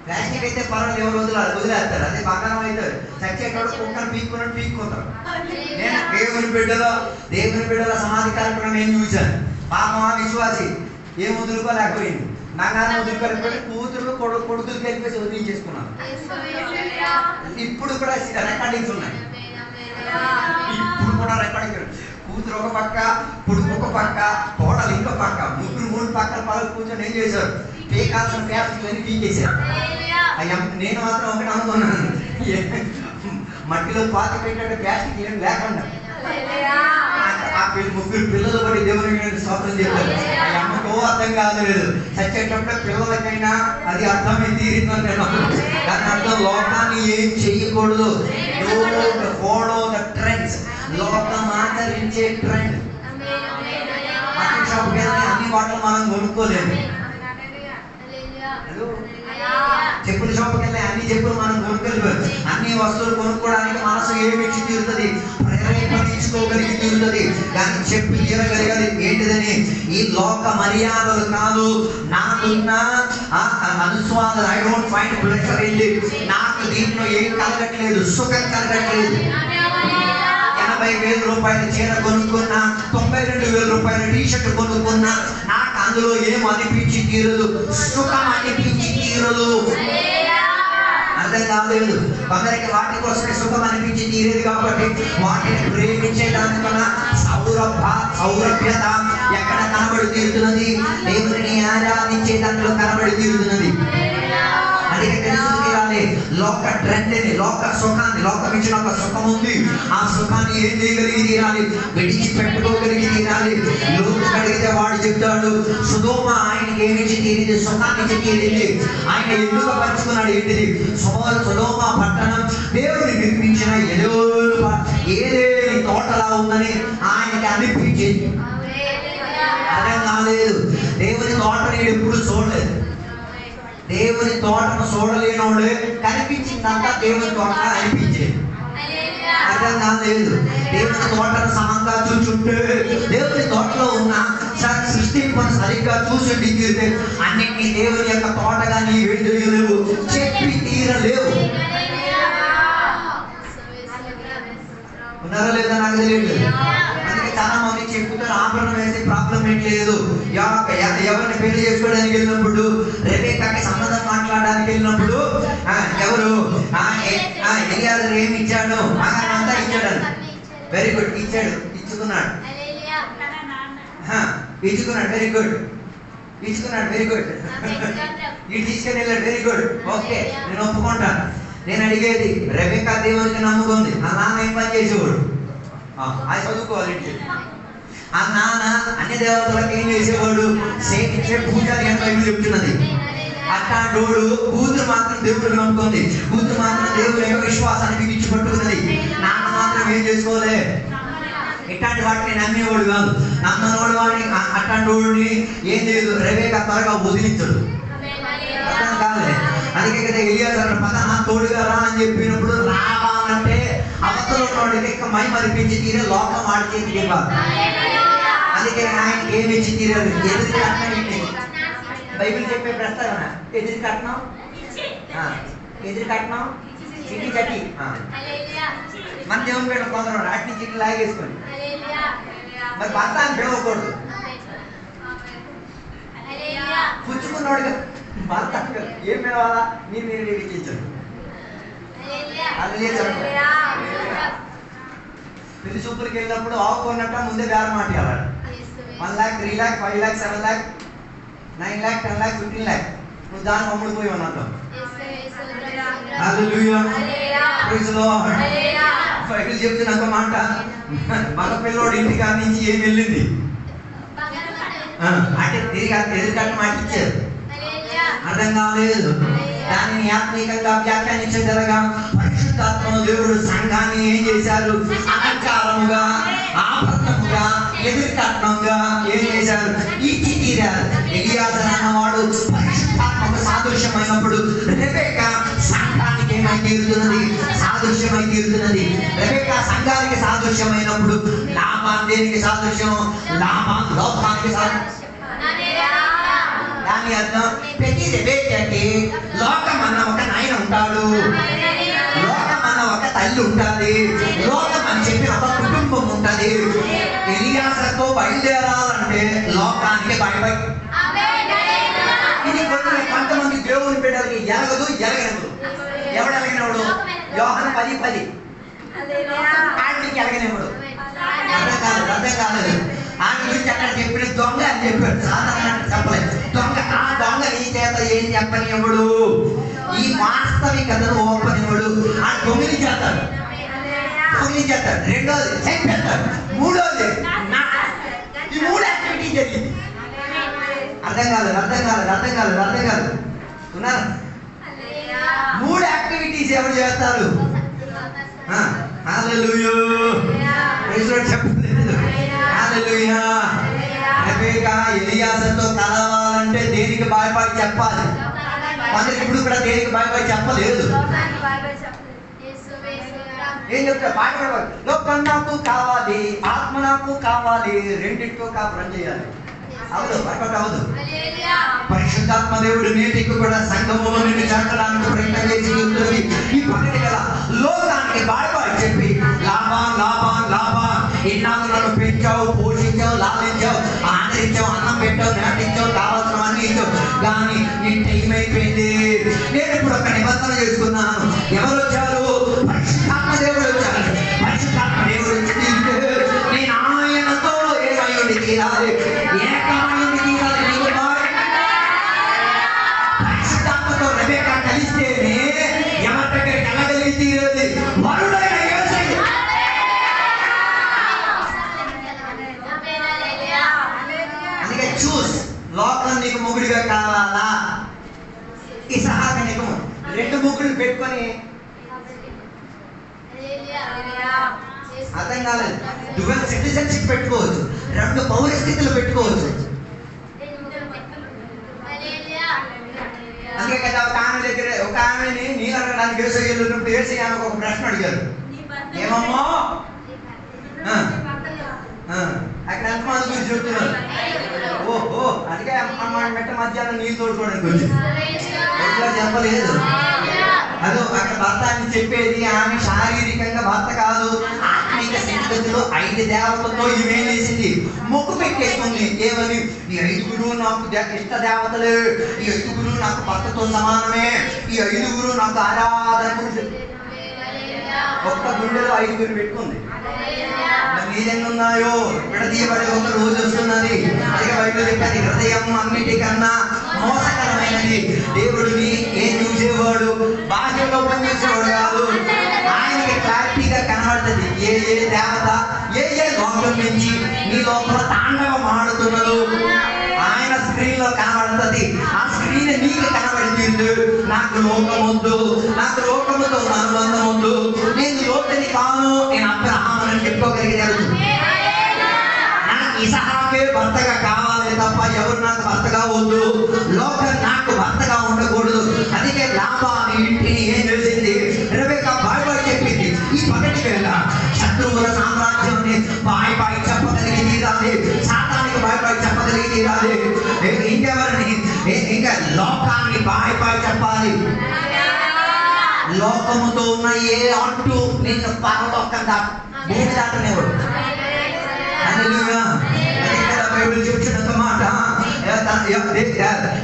ప్లాస్టిక్ అయితే పర్వాలేదు, ఎవరు వదిలేస్తారు. అదే బంగారం అయితే చచ్చేటోడు కుక్కను పీక్కుంటారు. నేను దేవుని బిడ్డల సమాధి కార్యక్రమం నేను చూశాను. పాపం ఆ విశ్వాసి ఏం వదులుకోలేకపోయింది. బంగారం వదులుకోలేకపోతే కూతురు కొడుకులు కలిపేసి వదిలించేసుకున్నాను. ఇప్పుడు కూడా రికార్డింగ్స్ ఉన్నాయి. ఇప్పుడు కూడా రికార్డింగ్. కూతురు ఒక పక్క, కొడుకు ఒక పక్క, కోడలు ఇంకో పక్క, ముగ్గురు 3 పక్కల పక్కన కూర్చొని ఏం చేశారు? పీకాల్సిన ప్యాస్టిక్లన్నీ పీకేశారు. నేను మాత్రం ఒకటి అనుకున్నాను, మట్టిలో పాత పెట్టే ప్లాస్టిక్ ఏం లేకుండా ఆ ముగ్గురు పిల్లలు కూడా దేవుని స్తోత్రం చేశారు. ఆ అమ్మకో అర్థం కాలేదు. చచ్చేటప్పుడు పిల్లలకైనా అది అర్థమై తీరిందని నేను. దాని అర్థం లోకాన్ని ఏం చెయ్యకూడదు. Follow the trends. లోకం ఆచరించే ట్రెండ్. బట్టల షాప్కి వెళ్తే అన్ని బట్టలు మనం కొనుక్కోలేము. చెప్పుల షాప్కి వెళ్ళి అన్ని చెప్పులు మనం కొనుక్కోలేము. అన్ని వస్తువులు కొనుక్కోవడానికి మనసు ఏమిచ్చి తీరుతుంది, ప్రేరేపణించుకోగలిగి తీరుతుంది. కానీ చెప్పు తీరగలిగేది ఏంటిదని ఈ లోక మర్యాదలు కాదు. నాకున్న అనుస్వాదం, I don't find pleasure in it. నాకు దీంట్లో ఏం కలగట్లేదు, సుఖం కలగట్లేదు. 80,000 రూపాయల చీర కొనుక్కున్నా, 92,000 రూపాయల టీషర్ట్ కొనుక్కున్నా నాకు అందులో ఏం అనిపించి తీరదు, సుఖం అనిపించి తీరదు. అర్థం కాలేదు. కొందరికి వాటి కోసమే సుఖం అనిపించి తీరేది కాబట్టి వాటిని ప్రేమించే దానికన్నా సౌరభ్యత ఎక్కడ కనబడి తీరుతున్నది? దేవుని ఆరాధించే దాంట్లో కనబడి తీరుతున్నది. అందుకే తెలుసు తీరాలి. లోక ట్రెండ్ని, లోక సుఖాన్ని, లోకం ఇచ్చిన ఒక సుఖం ఉంది. ఆ సుఖాన్ని ఏం చేయగలిగి తీరాలి? విడిచిపెట్టుకోగలిగి తీరాలి. లోటు అడిగితే వాడు చెప్తాడు, సుధోమ ఆయనకి ఏమిచ్చి తీరింది? సుఖాన్ని తీరింది. ఆయన ఎందుకు పంచుకున్నాడు? ఏంటిది? సుధోమ పట్టణం దేవుని నిర్మించిన ఏదేని తోటలా ఉందని ఆయనకి అనిపించింది. అర్థం కాలేదు. దేవుని తోటని ఎప్పుడు చూడలేదు. దేవుని తోటను చూడలేనోడు కనిపించిందంతా దేవుని తోట అనిపించేది. అర్థం కాలేదు. దేవుని తోటను సమంగా చూచుంటే దేవుని తోటలో ఉన్న సృష్టింపను సరిగ్గా చూసి తీరితే అన్నింటినీ దేవుని యొక్క తోటగా నీ వెళ్ళలేవు, చెప్పి తీరలేవు. ఉన్నారా లేదా నాకు తెలియదు. అందుకే చాలా మంది చెప్పుతారు ఆభరణం వేసే ప్రాబ్లం ఏం లేదు. ఎవరిని పెళ్లి చేసుకోవడానికి వెళ్ళినప్పుడు, రెబెక్కాకి సంబంధం మాట్లాడడానికి వెళ్ళినప్పుడు ఎవరు ఎలియాజరు ఏమి ఇచ్చాడు? అంతా ఇచ్చాడు. వెరీ గుడ్, ఇచ్చాడు, ఇచ్చుకున్నాడు. Very good. ఇచ్చుకున్నాడు, వెరీ గుడ్. ఇటు తీసుకొని వెళ్ళాడు, వెరీ గుడ్, ఓకే, నేను ఒప్పుకుంటాను. నేను అడిగేది, రెబెక్కా దేవునికి నమ్ముకుంది, ఆ నాన్న ఏం పని చేసేవాడు? అది చదువుకోవాలి. ఆ నాన్న అన్ని దేవతలకు ఏం చేసేవాడు? సేవించే పూజారి అని బైబిల్ చెప్తున్నది. అట్లాంటోడు కూతురు మాత్రం దేవుడిని నమ్ముకుంది, కూతురు మాత్రం దేవుడి యొక్క విశ్వాసానికి పిచ్చి పట్టుకున్నది. నాన్న మాత్రం ఏం చేసుకోలే, ఇట్లాంటి వాటిని నమ్మేవాడు కాదు. నమ్మనోడు వాడిని, అట్లాంటి వాడిని ఏం చేయదు, రెబెక్కా త్వరగా వదిలించడు. అర్థం కాలే. అందుకే కదా ఎలియాజరు పద నా తోడుగా రా అని చెప్పినప్పుడు రావాలంటే అవతల ఉన్నవాడికి మై మరిపించి తీరే లోకం వాడి చేతికి ఇవ్వాలి. అందుకే ఆయనకి ఏమి ఇచ్చి తీరారు? ఎదురు కట్నం ఏంటి? బైబిల్ చెప్పే ప్రస్తావన ఎదురు కట్నం, ఎదురు కట్నం చిట్టి చట్టి. మన దేవుని పేరు కొందరు అట్ని చిట్టి లాగేసుకోండి. మరి భర్త అని పిలవకూడదు, పుచ్చుకున్నాడుగా భర్త ఏం పిలవాలా? మీరు ఇచ్చించారు. పెళ్లి చూపులకి వెళ్ళినప్పుడు ఆవుకున్నట్ట ముందే వేరే మాట ఇవ్వాలి. 1 lakh, 3 lakh, 5 lakh, 7 lakh, 9 lakh, 10 lakh, 15 lakh. నువ్వు దాన్ని అమ్ముడిపోయి ఉన్నట్టు. బైబిల్ చెప్తున్న ఒక మాట, మన పిల్లోడు ఇంటికా నుంచి ఏం వెళ్ళింది అంటే తిరిగి ఎదురు కట్ట మాట ఇచ్చారు. అర్థం కాలేదు. దానిని ఆత్మీయంగా వ్యాఖ్యానించగలగా పరిశుద్ధాత్మ దేవుడు సంఘాన్ని ఏం చేశారు? అలంకారముగా, ఆభరణముగా, ఎదురు కట్నంగా ఏం చేశారు? ఇచ్చి తీరారు. ఎలియాజరు అన్నవాడు పరిశుద్ధాత్మకు సాదృశ్యమైనప్పుడు రెబెక్కా సంఘానికి ఏమై తీరుతున్నది? సాదృశ్యమై తీరుతున్నది. రెబెక్కా సంఘానికి సాదృశ్యమైనప్పుడు లాభాన్ దేనికి సాదృశ్యం? లాభాన్ లోకానికి సాదృశ్యం. దాని అర్థం ప్రతి రెబెక్కాకి లోకం అన్న ఒక నాయన ఉంటాడు, లోకం అన్న ఒక తల్లి ఉంటుంది, లోకం అని చెప్పి ఒక కుటుంబం ఉంటుంది. ఎలియాజరుతో బయలుదేరాలంటే లోకానికి భయపడి, ఇది కొంతమంది దేవుని బిడ్డలకి ఎలగదు, ఎలగనివ్వదు. ఎవడు ఎలగనివ్వడు? యోహాను 10:10 ఆడికి ఎలగనివ్వడు. అర్థం కాలేదు, అర్థం కాలేదు. ఆయన గురించి అక్కడ చెప్పిన దొంగ అని చెప్పాడు, సాధారణ చెప్పలేదు. దొంగ, ఆ దొంగ నీ చేత ఏం చెప్పనివ్వడు, ఈ వాస్తవికతను ఒప్పనివ్వడు. ఆ దొంగని చేస్తాడు, దొంగని చేస్తాడు. రెండోది చెప్పేస్తాడు, మూడోది ఈ 3 యాక్టివిటీ జరిగింది. అర్థం కాలేదు, అర్థం కాలేదు, అర్థం కాలేదు, అర్థం కాలేదు. ఉన్నారా? 3 యాక్టివిటీస్ ఎవరు చేస్తారు? హల్లెలూయా, ప్రైజ్ లార్డ్ చెప్పండి. హల్లెలూయా. రెబెక్కా ఎలియాజరుతో కలవాలంటే దేనికి భయపడి చెప్పాలి? కొందరికి ఇప్పుడు కూడా దేనికి భయపడి చెప్పలేదు. ఏం చెప్తా? పాట పాడవాలి. లోకం నాకు కావాలి, ఆత్మ నాకు కావాలి, రెండింటితో కాపురం చేయాలి. అవదు, భయపడి అవదు. పరిశుద్ధాత్మ దేవుడు నేటికి కూడా సంఘములో నిన్ను చేర్చడానికి ప్రయత్నం చేసి ఉంటుంది. ఈ పనిని కదా లోకానికి భయపడి చెప్పి లాభాన్ లాభాన్ లాభాన్, ఇన్నాళ్ళు నన్ను పెంచావు, పోషించావు, లాలించావు, ఆదరించావు, అన్నం పెట్టావు, నాటించావు, కావాల్సినవన్నీ ఇచ్చావు, కానీ నీ టైం అయిపోయింది. నేను ఇప్పుడు ఒక నిబంధన చేసుకున్నాను. ఎవరు వచ్చారు? పరిశుద్ధాత్మ దేవుడు వచ్చారు. పరిశుద్ధాత్మ దేవుడు వచ్చి నేను ఆయనతో ఏమై తీరాలి, ఏకమైంది తీరాలి. నీకు పరిశుద్ధాత్మతో రెబెక్కా కలిస్తేనే ఎవరి దగ్గరికి వెళ్ళగలిగి తీరేది? వరుడైన యేసయ్య. అందుకే చూస్, లోకం నీకు మొగుడిగా కావాలా? ఇస్సాకు నీకు 2 ముగ్గులు పెట్టుకొని, అర్థం కాలేదు, డ్యువల్ సిటిజన్షిప్ పెట్టుకోవచ్చు, 2 పౌరస్థితులు పెట్టుకోవచ్చు. అందుకే కదా ఒక ఆమె దగ్గర, ఒక ఆమెని నీళ్ళు అడగడానికి యేసయ్య వెళ్ళినప్పుడు యేసయ్య ఆమెకు ఒక ప్రశ్న అడిగారు. ఏమమ్మా అక్కడ ఎంతమంది గురించి చెప్తున్నారు? ఓహో, అందుకే అమ్మ మెట్ట మధ్యాహ్నం నీళ్ళు తోడుకోవడానికి వచ్చి ఎట్లా చెప్పలేదు. అదో అక్కడ భర్త అని చెప్పేది ఆమె శారీరకంగా భర్త కాదు, ఆత్మీక స్థితిగతిలో 5 దేవతలతో ఈమె వేసింది, మొక్కు పెట్టేసుకుంది. ఏమని? ఈ 5 నాకు ఇష్ట దేవతలు, ఈ 5 నాకు భర్తతో సమానమే, ఈ 5 నాకు ఆరాధన. ఒక్క గుండెలో 5 పెట్టుకుంది. నీదెన్ని ఉన్నాయో విడదీయబడే ఒక రోజు వస్తున్నది. అదే బైబిల్ చెప్పేది హృదయం అన్నిటికన్నా మోసకరమైనది. దేవుడు ఏం చూసేవాడు, బాహ్యంగా పనిచేసేవాడు కాదు. ఆయనకి క్లారిటీగా కనబడుతుంది ఏ దేవత ఏ లోకం నుంచి నీ లోపల తాండవం ఆడుతున్నదో ఆయన స్క్రీన్ లో కనబడుతుంది. ఆ స్క్రీన్ నీకు కనబడుతుంది. నాకు లోకం వద్దు, నాకు లోకముతో అనుబంధం వద్దు, నేను లోకని కాను, నేను అబ్రహాముని చెప్పుకోగలిగే నాకు ఇసహాకే భర్తగా కావాలి తప్ప ఎవరు నాకు భర్తగా వద్దు, లోకం నాకు భర్తగా ఉండకూడదు. అందుకే లాబాను ఇంటిని ఏం చేసింది, రెబెక్కా బాయ్ చెప్పింది. ఈ పగటి వేళ శత్రువుల సామ్రాజ్యాన్ని బాయ్ చెప్పగలిగి తీరాలి, సాతానికి బాయ్ చెప్పగలిగి తీరాలి. ఇంకెవరిని, ఇంకా లోకాన్ని బాయ్ చెప్పాలి. లోకముతో ఉన్న ఏ అంటూ నిన్ను పరలోకం భూమి దాటనేవాడు. బైబిల్ చెప్తున్న మాట,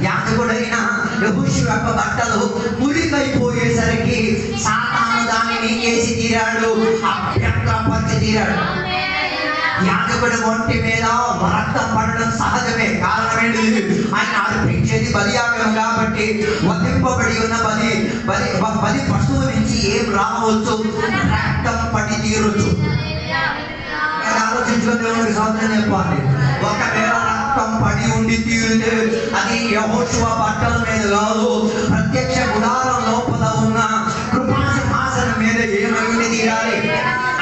యాజకుడైన యెహోషువ యొక్క బట్టలు మురికైపోయేసరికి సాతాను దాన్ని నీకేసి తీరాడు, అభ్యంతరపరిచి తీరాడు. యాజకుడి ఒంటి మీద రక్తం పడడం సహజమే. కారణం ఏంటి, ఆయన అర్పించేది బలియాగం కాబట్టి వధింపబడి ఉన్న బలి పశువు నుంచి ఏం రావచ్చు, రక్తం పడి తీరొచ్చు. ఆలోచించుకుని దేవునికి స్తోత్రం చెప్పాలి. ఒకవేళ రక్తం పడి ఉండి తీరితే అది యెహోషువ బట్టల మీద కాదు, ప్రత్యక్ష గుడారం లోపల ఉన్న కృపాసింహాసనం మీద ఏమైంది తీరాలి.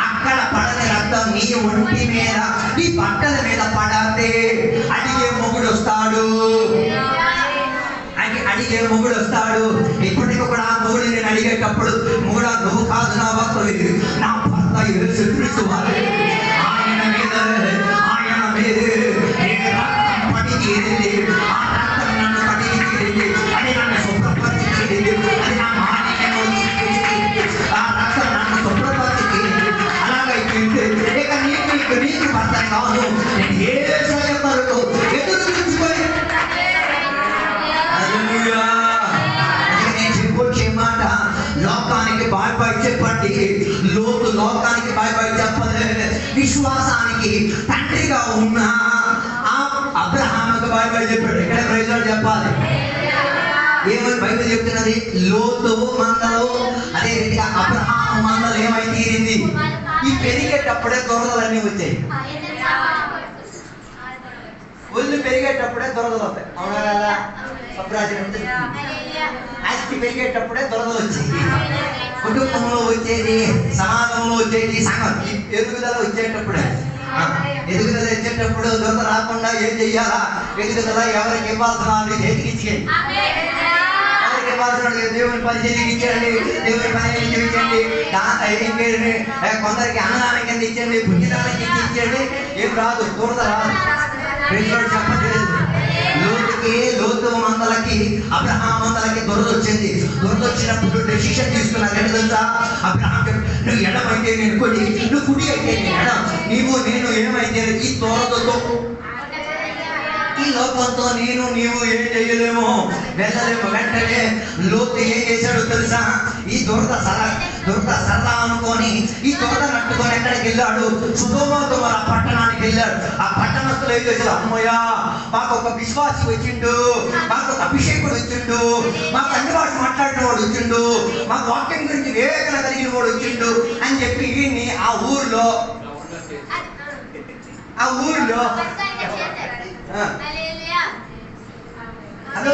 అక్కడ పడని రక్తం నీ ఒంటి మీద, నీ బట్టల మీద పడితే అడిగే మొగుడు వస్తాడు. అడిగే మొగుడు వస్తాడు. ఇప్పటికి కూడా ఆ మొగుడు నేను అడిగేటప్పుడు, మొగుడా నువ్వు కాదు నా భర్త, నా భర్త యేసుక్రీస్తు వారే, ఆయన మీద రక్తం పడి తీరింది, ఆ రక్తం నన్ను పడిగి తీరింది, అది నన్ను శుభ్రపరిచి తీరింది, అది నా మాలిన్యము తీరింది, ఆ రక్తం నన్ను శుభ్రపరిచి తీరింది. అలాగైతే ఇక నీకు భర్త కాదు, నేను యేసయ్య కొరకు ఎదురు చూసుకొని నేను చెప్పొచ్చే మాట, లోకానికి బాయ్ చెప్పండి. లోతు లోకానికి బాయ్ చెప్పలే, విశ్వాసానికి తండ్రిగా ఉన్న ఆ అబ్రహాముకు బాయ్ చెప్పాడు. ఇక్కడ ప్రైజ్ చెప్పాలి. ఏమని బైబిల్ చెప్తున్నది, లోతు మందలు అదే రీతిగా అబ్రహాము మందలు ఏమై తీరింది. ఈ పెరిగేటప్పుడే దొరదలన్నీ వచ్చాయి. ఒళ్ళు పెరిగేటప్పుడే దొరదలు వస్తాయి, అవునా కదా? ఆస్తి పెరిగేటప్పుడే దొరదలు వచ్చాయి. కుటుంబంలో వచ్చేది, సమాజంలో వచ్చేది, సంఘం ఎదుగుదల వచ్చేటప్పుడే. ఎదుగుదల వచ్చేటప్పుడు దొరద రాకుండా ఏం చెయ్యాలా, ఎదుగుదల ఎవరికి ఇవ్వాల్సిన చేతికి ఇచ్చేయండి, ఎవరికి ఇవ్వాల్సిన దేవుని పని చేతికి ఇచ్చేయండి, దేవుని పని ఇచ్చేయండి. కొందరికి అన్నదానం కింద ఇచ్చేయండి, పుణ్యదానం కింద ఇచ్చేయండి. ఏం రాదు, దొరద రాదు. చెప్పలేదు. లోతు మందలకి అబ్రహాం మందలకి దొరద వచ్చింది. దొరద వచ్చినప్పుడు డెసిషన్ తీసుకున్నారు. ఏంటి తెలుసా, అబ్రహాం నువ్వు ఎడమైతే నేను కుడి, నువ్వు కుడి అయితే నేను ఎడం, నేను ఏమైతే ఈ దొరదతో ఈ లోకంతో నీవు ఏం చేయలేము, వెళ్ళలేము. వెంటనే లోతు ఏం చేశాడు తెలుసా, ఈ దొరద సరదా అనుకొని ఈ దొరద నట్టుకొని ఎక్కడికి వెళ్ళాడు, సొదొమ గొమొర్రా పట్టణానికి వెళ్ళాడు. ఆ పట్టణస్తులు ఏం చేశారు, అమ్మయ్యా మాకు ఒక విశ్వాసి వచ్చిండు, మాకు ఒక అభిషేకుడు వచ్చిండు, మాకు అన్ని భాష మాట్లాడిన వాడు వచ్చిండు, మాకు వాక్యం గురించి వివేచన కలిగిన వాడు వచ్చిండు అని చెప్పి ఆ ఊర్లో హలో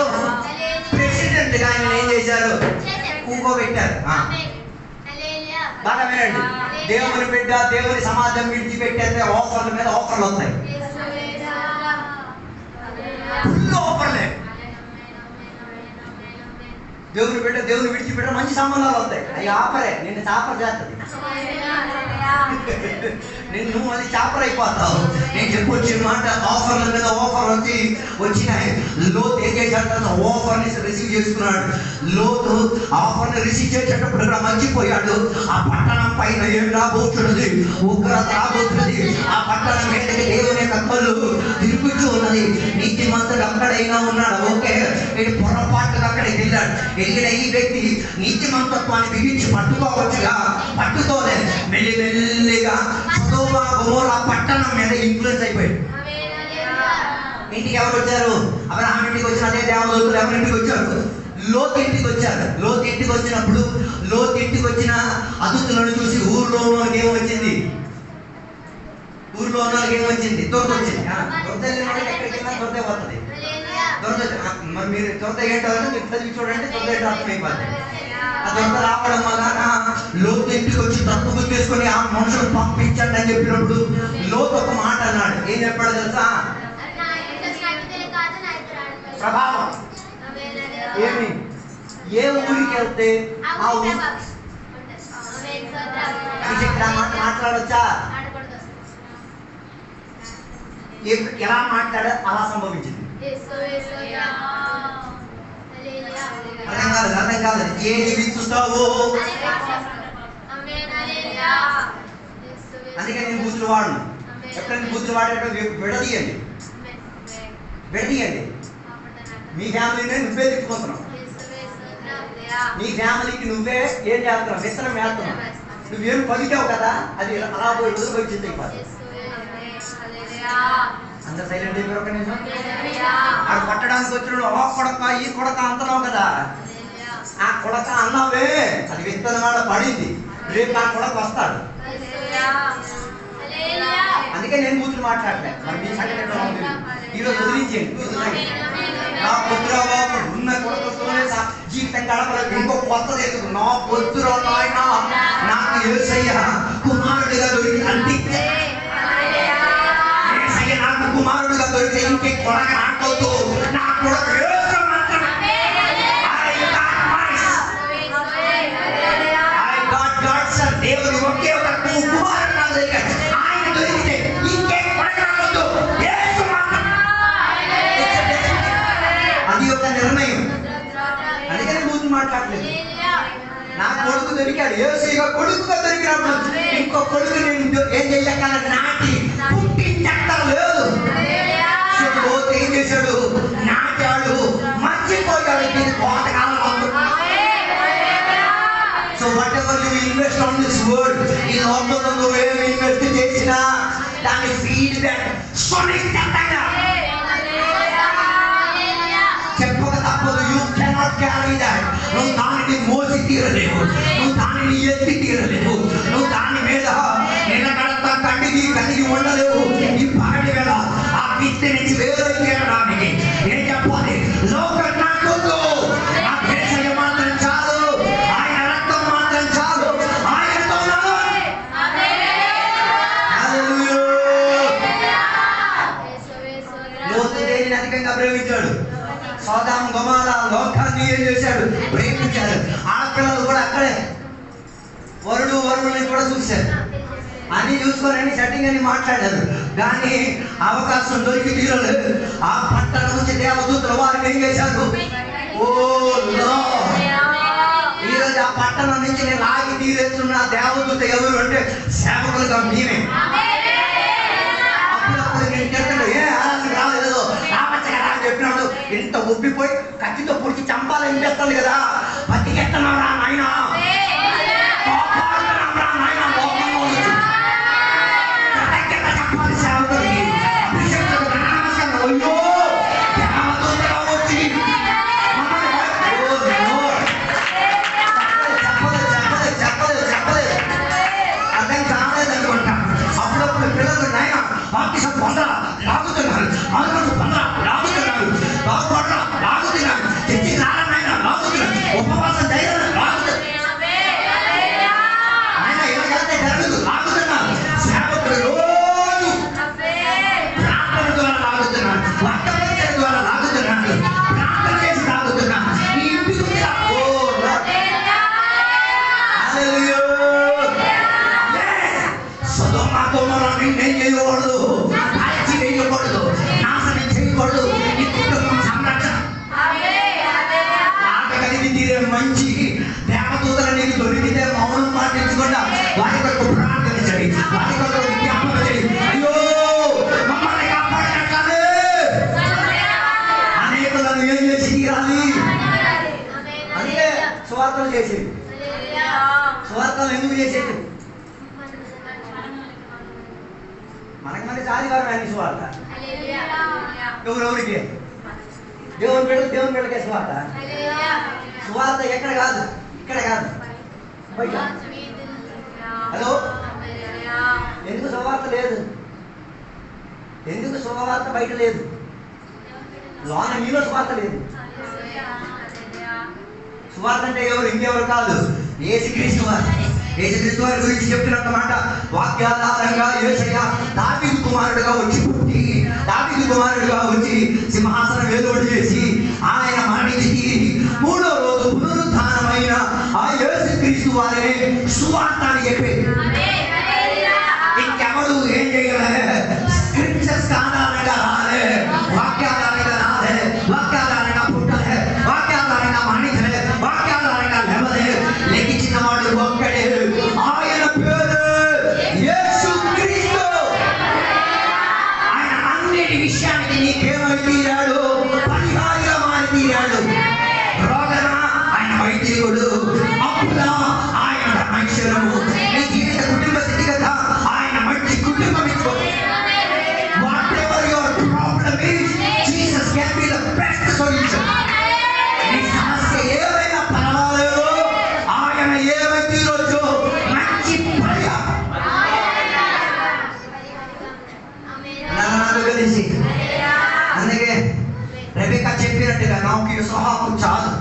ప్రెసిడెంట్ గా ఆయన ఏం చేశారు, కూకోబెట్టారు. బాగా వినండి, దేవుని బిడ్డ దేవుని సమాజం విడిచిపెట్టేస్తే ఆఫర్ల మీద ఆఫర్లు వస్తాయి. ఆఫర్లే దేవుని బిడ్డ దేవుని విడిచిపెట్ట మంచి సంబంధాలు వస్తాయి. అవి ఆఫరే, నిన్ను చాపర్ చేస్తుంది, నిన్ను అది చాపర్ అయిపోతావు. నేను చెప్పొచ్చిన మాట, ఆఫర్ల మీద ఆఫర్ వచ్చినాయి. లోతు ఏం చేశాడు, ఆఫర్ని రిసీవ్ చేసుకున్నాడు. లోతు ఆఫర్ని రిసీవ్ చేసేటప్పుడు కూడా మర్చిపోయాడు, ఆ పట్టణం పైన ఏం రాబోతున్నది, ఉగ్రత రాబోతున్నది. ఆ పట్టణం మీదకి దేవుని యొక్క కళ్ళు తిరుగుతూ ఉన్నది. నీతిమంతుడు అక్కడైనా ఉన్నాడు, ఓకే, నేను పొరపాటుగా అక్కడికి వెళ్ళాడు. వెళ్ళిన ఈ వ్యక్తి నీతిమంతత్వాన్ని బిగించి పట్టుకోవచ్చుగా, పట్టుకోలేదు. మెల్లిగా సొదొమ గొమొర్రా పట్టణం మీద ఇన్ఫ్లుయెన్స్ అయిపోయాడు. ఇంటికి ఎవరు వచ్చారు? అబ్రహాం ఇంటికి వచ్చిన అదే దేవదూతలు ఎవరి ఇంటికి వచ్చారు? లోతు ఇంటికి వచ్చారు. లోతు ఇంటికి వచ్చినప్పుడు లోతు ఇంటికి వచ్చిన అతిథులను చూసి ఊర్లో ఉన్నోళ్ళకి ఏమొచ్చింది? ఊర్లో ఉన్నోళ్ళకి ఏమొచ్చింది? దొరద వచ్చింది. దొరద ఎక్కడికి వెళ్ళినా దొరదే పోతుంది. దొరద మరి మీరు దొరద ఏంటో మీరు చదివి చూడండి, దొరద ఏంటో అర్థమైపోతుంది. ఆ దొరద రావడం వలన లోతు ఇంటికి వచ్చి తప్పుకు తీసుకొని ఆ మనుషులు పంపించండి అని చెప్పినప్పుడు లోతు ఒక మాట అన్నాడు. ఏం చెప్పాడు తెలుసా? ప్రభావం ఏమి? ఏ ఊరికి వెళ్తే ఆ ఊరు మాట్లాడొచ్చా? ఎలా మాట్లాడా అలా సంభవించింది. అర్థం కాదు. ఏది విత్తుతావు? అందుకే నేను బూతులు వాడను. ఎప్పుడైనా బూతులు వాడేటప్పుడు విడదీయండి. మీ ఫ్యామిలీనే నువ్వే తిప్పుకుంటున్నావు. నీ ఫ్యామిలీకి నువ్వే ఏం చేస్తున్నావు? విత్తనం వేస్తున్నావు. నువ్వేం పలికావు కదా, అది అలా పోయి వదిలిపోయి చింతైపోతుంది. అందరు సైలెంట్ అయిపోయి ఒక నిమిషం. ఆడు కొట్టడానికి వచ్చిన ఆ కొడక ఈ కొడక అంటున్నావు కదా, ఆ కొడక అన్నావే అది విత్తనం వల్ల పడింది. రేపు ఆ కొడక వస్తాడు. అందుకే నేను కూతురు మాట్లాడలేదు. మరి మీ సంగతి ఈరోజు వదిలించేయండి. నా పొద్దురా బాబు ఉన్న కొడకతోనే జీవితం గడపలేదు. ఇంకో కొత్తది ఎందుకు? నా పొద్దురా నాయన నాకు యేసయ్య కుమారుడిగా దొరికి అంటిస్తే నాకు కుమారుడిగా దొరికితే ఇంకే కొడక నాకొద్దు. నా కొడక దేవుని ఒకే ఒక కుమారుడు నా దగ్గర ఆయన దొరికితే ఇంకే కొడక నాకొద్దు. అది ఒక నిర్ణయం. అందుకని కూతురు మాట్లాడలేదు. నా కొడుకు దొరికాడు. యేసయ్య కొడుకుగా దొరికినప్పుడు ఇంకో కొడుకు నేను ఏం చేయగలను? నాటి పుట్టించక్కర్లేదు. ఏం చేశాడు? నాటాడు, మర్చిపోయాడు. దీని కోతకాలం. So whatever you invest on this world, ఈ లోకంలో నువ్వేమి ఇన్వెస్ట్ చేసినా దాని ఫీడ్బ్యాక్ సునిశ్చితంగా చెప్పక తప్పదు. You cannot carry that. నువ్వు దానిని మోసి తీరలేవు, నువ్వు దానిని ఎత్తి తీరలేవు, నువ్వు దాని మీద నిలబడతా కలిగి ఉండలేవు. ఈ పాటి వేళ ఆ విత్తి నుంచి వేరే తీరడానికి ఏం చెప్పాలి? లోకం నాకొద్దు, నా దేశం మాత్రం చాలు, ఆయన రక్తం మాత్రం చాలు, ఆయనతో లోతు దేనిని అధికంగా ప్రేమించాడు? సొదొమ గొమొర్రా లోకాన్ని ఏం చేశాడు? ప్రేమించాడు. ఆడపిల్లలు కూడా అక్కడే వరుణుని కూడా చూశారు. అన్ని చూసుకోరని సెట్టింగ్ అని మాట్లాడారు. కానీ అవకాశం దొరికి తీరలేదు. ఆ పట్టణం నుంచి దేవదూతలు వారిని ఏం చేశారు? ఓ ఈరోజు ఆ పట్టణం నుంచి నేను లాగి తీరేస్తున్న దేవదూత ఎవరు అంటే సేవకులుగా మీరే. అప్పుడప్పుడు నేను చెప్తాను, ఏ ఆరాధనకు రాలేదు రావచ్చు కదా అని చెప్పినప్పుడు ఇంత ఉబ్బిపోయి కత్తితో పొడిచి చంపాలని చేస్తాను కదా, బతికెత్తన్నావు రా నాయన, మంచి దేవదూతలు నీకు దొరికితే మౌనం పాటించకుండా వారి కొరకు ప్రార్థించండి, వారి కొరకు విజ్ఞాపన చేయండి. అయ్యో మమ్మల్ని కాపాడినట్లనే అనేకులను ఏం చేసి తీరాలి. అందుకే సువార్తలు చేసేది. సువార్తలు ఎందుకు చేసేది?
మనకి మనకి ఆదివారం అన్ని సువార్త. ఎవరెవరికి? దేవుని బిడ్డకే సువార్త. సువార్త ఎక్కడ కాదు, ఇక్కడ కాదు, బయట. హలో, ఎందుకు సువార్త లేదు? ఎందుకు సువార్త బయట లేదు? లోన మీలో సువార్త లేదు. సువార్త అంటే ఎవరు? ఇంకెవరు కాదు, యేసుక్రీస్తు వారు. యేసుక్రీస్తు వారి గురించి చెప్తున్న మాట వాక్యాధారంగా యేసయ్య దావీదు కుమారుడుగా వచ్చి పుట్టి, దావీదు కుమారుడుగా వచ్చి సింహాసనం ఏర్పాటు చేసి ఆయన మరణించి మూడో రోజు పునరుత్థానమైన ఆ యేసుక్రీస్తు వారిని సువార్త అని చెప్పేది. ఇంకెవడు ఏం చేయగలే? స్క్రిప్చర్స్ ఆధారంగా రాలే, వాక్యాధారంగా రాలే, వాక్యాధారంగా పుట్టలే, వాక్యాధారంగా మరణించలే, వాక్యాధారంగా లేవలే. లెక్కించిన వాడు ఒక్కడే, ఆయన పేరు యేసుక్రీస్తు. ఆయన అన్నిటి విషయానికి నీకేమై తీరాడు? పరిహారిగా మారి తీరాడు. రోగమా ఆయన వైద్యుడు, అప్పుడా ఆయన ధనైశ్వర్యము, నీ జీవిత కుటుంబ స్థితిగత ఆయన మంచి కుటుంబం ఇచ్చు. Whatever your problem is, Jesus can be the best solution. నీ సమస్య ఏమైనా పర్వాలేదు, ఆయన ఏమైతే ఈరోజు మంచి పరిహారం. నాకు తెలిసి అందుకే రెబెకా చెప్పినట్టుగా నాకు ఇస్హాకు చాలు,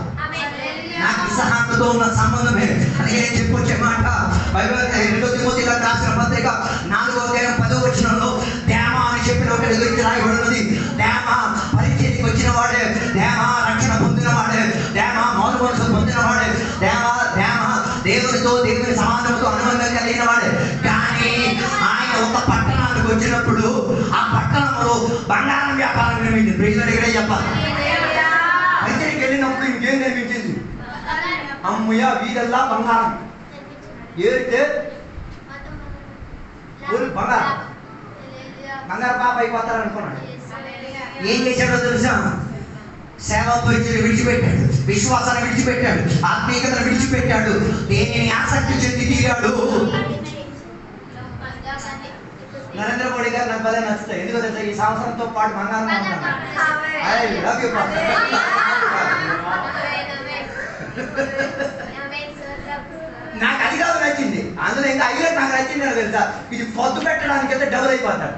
నాకు ఇస్హాకుతో ఉన్న సంబంధమే. అందుకే నేను చెప్పొచ్చే మాట బైబిల్ 2 తిమోతికి రాసిన పత్రిక 4వ అధ్యాయం 10వ వచనంలో దేమా అని చెప్పిన ఒకటి గురించి రాయబడినది. దేమా పరిచర్యకి వచ్చిన వాడే, దేమా రక్షణ పొందిన వాడే, దేమా మారు మనసు పొందిన వాడే, దేమా దేవునితో దేవుని సమాజంతో అనుబంధం కలిగిన వాడే. కానీ ఆయన ఒక పట్టణానికి వచ్చినప్పుడు ఆ పట్టణంలో బంగారం వ్యాపారం నిర్మించింది. ప్రెసిడెంట్ ఇక్కడే చెప్పాలి. పరిచర్యకి వెళ్ళినప్పుడు ఇంకేం నిర్మించింది? అమ్మయ్య వీధల్లా బంగారం ఏరితే బంగారు పాప అయిపోతారు అనుకున్నాడు. ఏం చేశాడో తెలుసా? సేవా పరిచయం విడిచిపెట్టాడు, విశ్వాసాన్ని విడిచిపెట్టాడు, ఆత్మీయతను విడిచిపెట్టాడు, దేనిని ఆసక్తి చెంది తీరాడు. నరేంద్ర మోడీ గారు నాకు భలే నచ్చుతాయి. ఎందుకో తెలుసా? ఈ సంవత్సరంతో పాటు బంగారం నాకు అది కాదు నచ్చింది. అందులో ఇంకా హైలైట్ నాకు నచ్చింది తెలుసా? ఇది పొద్దు పెట్టడానికి అయితే డబుల్ అయిపోతాడు.